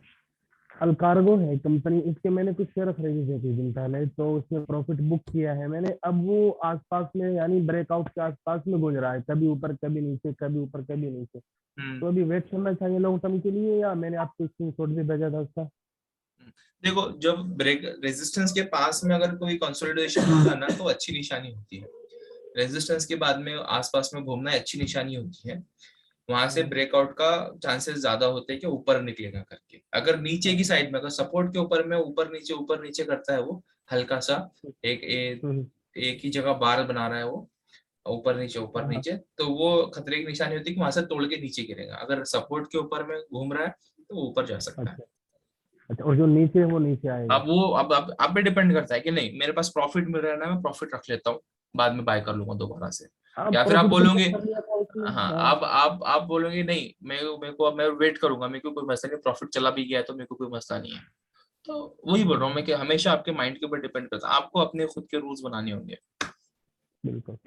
अलकार्गो है कंपनी, इसके मैंने कुछ शेयर खरीदे थे कुछ दिन पहले, तो उसमें प्रॉफिट बुक किया है मैंने। अब वो आसपास में यानी ब्रेकआउट के आसपास में गुजर रहा है, कभी ऊपर कभी नीचे, कभी ऊपर कभी नीचे, तो अभी वेट करना चाहिए लॉन्ग टर्म के लिए, या मैंने आपको स्क्रीनशॉट भी भेजा था उसका। देखो, जब ब्रेक रेजिस्टेंस के पास में अगर कोई कंसोलिडेशन होता है ना, तो अच्छी निशानी होती है। रेजिस्टेंस के बाद में आसपास में घूमना अच्छी निशानी होती है, वहां से ब्रेकआउट का चांसेस ज्यादा होते हैं कि ऊपर निकलेगा करके। अगर नीचे की साइड में, अगर सपोर्ट के ऊपर में ऊपर नीचे करता है, वो हल्का सा एक ही जगह बार बना रहा है वो, ऊपर नीचे, तो वो खतरे की निशानी होती है कि वहां से तोड़ के नीचे गिरेगा। अगर सपोर्ट के ऊपर में घूम रहा है तो वो ऊपर जा सकता है। अच्छा, और जो नीचे है वो नीचे आएगा। अब वो अब आप पे डिपेंड करता है कि नहीं मेरे पास प्रॉफिट मिल रहा है ना, मैं प्रॉफिट रख लेता हूँ, बाद में बाय कर लूंगा दोबारा से। या फिर आप प्रॉफिट तो बोलोगे, बुक कर लिया था उसमें। हाँ, हाँ। आप बोलोगे नहीं, मेरे को अब मैं वेट करूंगा, मेरे को कोई मसला नहीं, प्रॉफिट चला भी गया है तो मेरे को कोई मसला नहीं है। तो वही बोल रहा हूँ मैं कि हमेशा आपके माइंड के ऊपर डिपेंड करता है, आपको अपने खुद के रूल्स बनाने होंगे। बिल्कुल।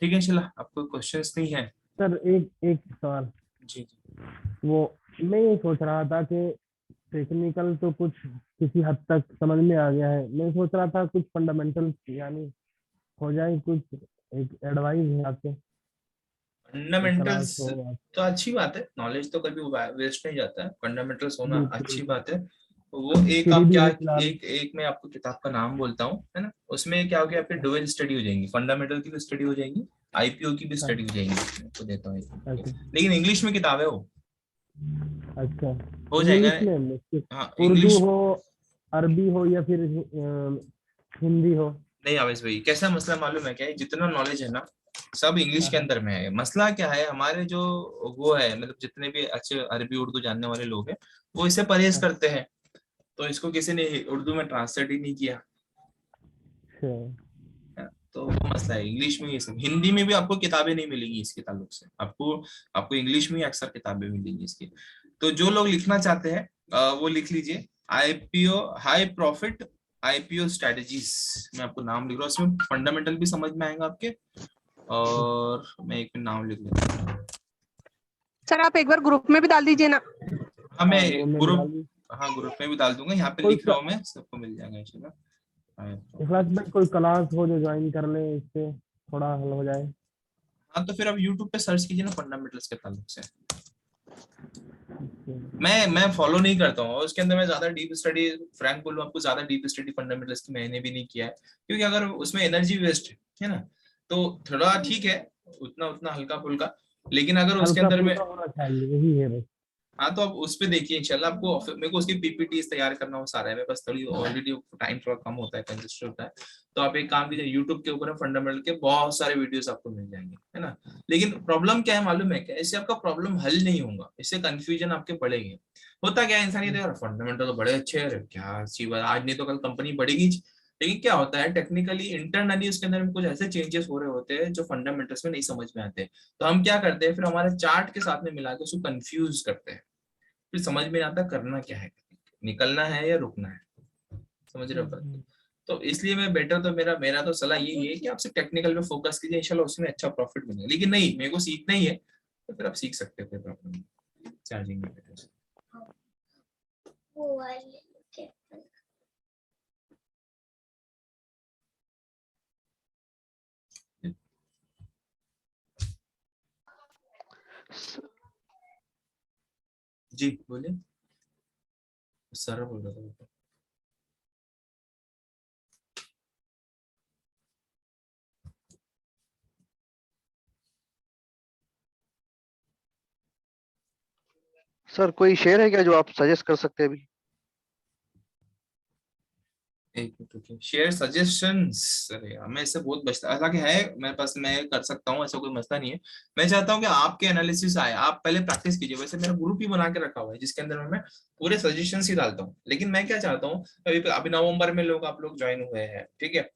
ठीक है, चला, आपको क्वेश्चंस नहीं है? सर एक सवाल। जी। वो मैं ये सोच रहा था कि टेक्निकल तो कुछ किसी हद तक समझ में आ गया है, मैं सोच रहा था कुछ फंडामेंटल यानी हो जाए, कुछ एक एडवाइस है आपसे। फंडामेंटल्स तो अच्छी बात है, नॉलेज तो कभी वेस्ट नहीं जाता है, फंडामेंटल्स होना अच्छी बात है। वो एक आप क्या, एक मैं आपको किताब का नाम बोलता हूँ, है ना, उसमें क्या हो गया, आपकी डुअल स्टडी हो जाएंगी, फंडामेंटल की भी स्टडी हो जाएगी, आईपीओ की भी स्टडी हो जाएगी, तो देता हूँ, लेकिन इंग्लिश में किताब है वो। अच्छा, हो जाएगा। हाँ, उर्दू हो, अरबी हो, या फिर हिंदी हो? नहीं आवेश भाई, कैसा मसला मालूम है क्या, जितना नॉलेज है ना सब इंग्लिश के अंदर में है। मसला क्या है, हमारे जो वो है, मतलब जितने भी अच्छे अरबी उर्दू जानने वाले लोग हैं, वो इससे परहेज करते हैं, तो इसको किसी ने उर्दू में ट्रांसलेट ही नहीं किया। तो वो मसला है। इंग्लिश में ये सब, हिंदी में भी आपको किताबें नहीं मिलेंगी इसके ताल्लुक से, आपको इंग्लिश में ही अक्सर किताबें मिलेंगी इसकी। तो जो लोग लिखना चाहते हैं वो लिख लीजिए, IPO high profit IPO strategies. मैं आपको नाम लिख रहा हूँ, इसमें फंडामेंटल भी समझ में आएगा आपके, और मैं एक नाम लिख लेता हूँ। सर आप एक बार ग्रुप में भी डाल दीजिए ना। हाँ मैं ग्रुप में भी डाल दूंगा, यहाँ पे लिख रहा हूँ मैं, सबको मिल जाएगा इंशाल्लाह। क्लास में कोई क्लास हो जो ज्वाइन कर ले, इससे थोड़ा हल हो जाए। हाँ तो फिर आप YouTube पे सर्च कीजिए ना फंडामेंटल्स के ताल्लुक से। मैं फॉलो नहीं करता हूँ, और उसके अंदर मैं ज्यादा डीप स्टडी, फ्रैंक बोलूं आपको, ज्यादा डीप स्टडी फंडामेंटल्स की मैंने भी नहीं किया है, क्योंकि अगर उसमें एनर्जी वेस्ट है ना, तो थोड़ा ठीक है उतना हल्का फुल्का, लेकिन अगर उसके अंदर में यही है बस। हाँ तो आप उस पे देखिए इंशाल्लाह। आपको मेरे को उसकी पीपीटी तैयार करना हो सारा है, मेरे पास थोड़ी ऑलरेडी टाइम थोड़ा कम होता है, कंजेस्टेड होता है, तो आप एक काम कीजिए, यूट्यूब के ऊपर फंडामेंटल के बहुत सारे वीडियोस आपको मिल जाएंगे, है ना। लेकिन प्रॉब्लम क्या है मालूम है क्या, इससे आपका प्रॉब्लम हल नहीं होगा, इससे कंफ्यूजन आपके बढ़ेंगे। होता क्या है, इंसान ये यार फंडामेंटल तो बड़े अच्छे हैं, क्या अच्छी बात, आज नहीं तो कल कंपनी बढ़ेगी, लेकिन क्या होता है टेक्निकली इंटरनली उसके अंदर में कुछ ऐसे चेंजेस हो रहे होते हैं जो फंडामेंटल्स में नहीं समझ में आते, तो हम क्या करते हैं, फिर हमारे चार्ट के साथ में मिला के उसको कंफ्यूज करते हैं, फिर समझ में आता करना क्या है, निकलना है या रुकना है, समझ रहे हो। तो इसलिए मैं बेटर, तो मेरा तो सलाह यही है कि आप सिर्फ टेक्निकल पे फोकस कीजिए, इंशाल्लाह उसमें अच्छा प्रॉफिट मिलेगा। लेकिन नहीं मेरे को सीखना ही है, तो फिर आप सीख सकते हो प्रॉब्लम चार्जिंग में। जी बोलिए, सर बोल रहा था। सर कोई शेयर है क्या जो आप सजेस्ट कर सकते हैं अभी? एक मिनट, शेयर सजेशंस, अरे यार मैं इससे बहुत बचता, हालांकि है मेरे पास, मैं कर सकता हूँ, ऐसा कोई मसला नहीं है। मैं चाहता हूँ कि आपके एनालिसिस आए, आप पहले प्रैक्टिस कीजिए। वैसे मेरा ग्रुप ही बना के रखा हुआ है जिसके अंदर मैं पूरे सजेशंस ही डालता हूँ, लेकिन मैं क्या चाहता हूँ, अभी नवंबर में आप लोग ज्वाइन हुए हैं, ठीक है,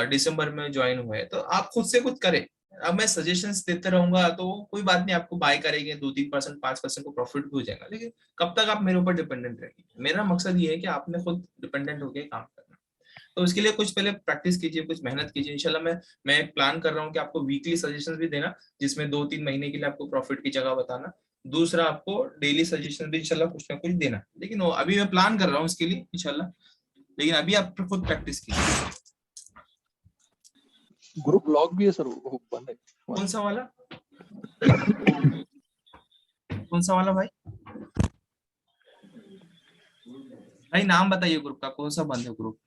दिसंबर में ज्वाइन हुए हैं, तो आप खुद से कुछ करें। अब मैं सजेशंस देते रहूंगा तो कोई बात नहीं, आपको बाय करेंगे 2-3% 5% को प्रॉफिट भी हो जाएगा, लेकिन कब तक आप मेरे ऊपर डिपेंडेंट रहेंगे। मेरा मकसद ये है कि आपने खुद डिपेंडेंट होकर काम करना, तो उसके लिए कुछ पहले प्रैक्टिस कीजिए, कुछ मेहनत कीजिए। इंशाल्लाह मैं एक प्लान कर रहा हूँ कि आपको वीकली सजेशंस भी देना, जिसमें 2-3 महीने के लिए आपको प्रॉफिट की जगह बताना, दूसरा आपको डेली सजेशन भी इंशाल्लाह कुछ ना कुछ देना। लेकिन अभी मैं प्लान कर रहा हूँ इसके लिए इंशाल्लाह, लेकिन अभी आप खुद प्रैक्टिस कीजिए। ग्रुप ब्लॉग भी है सर, वो बंद है। कौन सा वाला, कौन सा वाला भाई? भाई नाम बताइए ग्रुप का, कौन सा बंद है ग्रुप?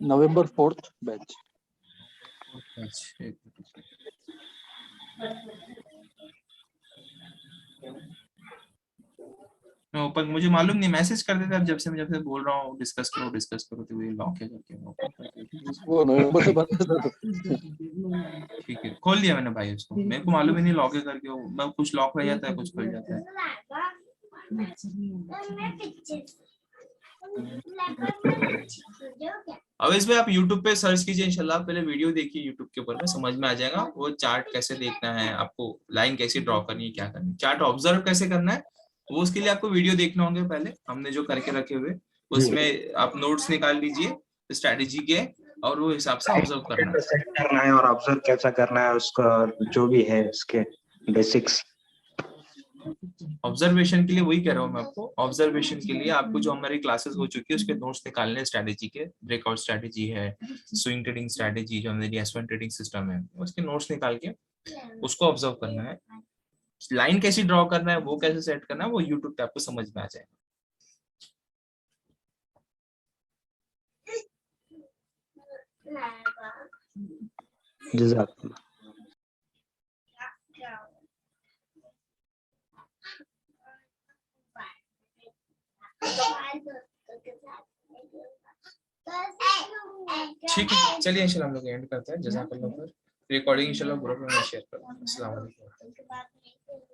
November 4th batch. मैं ऊपर, मुझे मालूम नहीं, मैसेज कर देते आप जब से बोल रहा हूँ डिस्कस करो तो वही लॉक है करके वो नवंबर से बंद है। ठीक है, खोल दिया मैंने भाई उसको, मेरे को मालूम ही नहीं लॉक है करके, मैं कुछ लॉक रह जाता है, कुछ खुल जाता है। अब इसमें आप YouTube पे सर्च कीजिए इंशाल्लाह, पहले वीडियो देखिए YouTube के ऊपर में, समझ में आ जाएगा वो चार्ट कैसे देखना है, आपको लाइन कैसे ड्रॉ करनी है, क्या करनी है, चार्ट ऑब्जर्व कैसे करना है, वो उसके लिए आपको वीडियो देखना होंगे पहले, हमने जो करके रखे हुए उसमें आप नोट्स निकाल लीजिए स्ट्रेटेजी के, और वो हिसाब से ऑब्जर्व करना है और ऑब्जर्व कैसा करना है उसका, जो भी है उसके बेसिक्स। ऑब्जर्वेशन के लिए वही कह रहा हूँ मैं आपको, ऑब्जर्वेशन के लिए आपको जो हमारी क्लासेस हो चुकी है उसके नोट्स निकालने, स्ट्रेटेजी के, ब्रेकआउट स्ट्रेटेजी है, स्विंग ट्रेडिंग स्ट्रेटेजी जो हमारी S1 ट्रेडिंग सिस्टम है, उसके नोट्स निकाल के उसको ऑब्जर्व करना है। लाइन कैसे ड्रॉ करना है, वो कैसे सेट करना है, वो यूट्यूब पे आपको समझ में आ जाएगा। जज़ाकल्लाह। ठीक है, चलिए इंशाल्लाह हम लोग एंड करते हैं। जज़ाकल्लाह खैर। रिकॉर्डिंग इंशाल्लाह ग्रुप में शेयर करूंगा। अस्सलाम वालेकुम।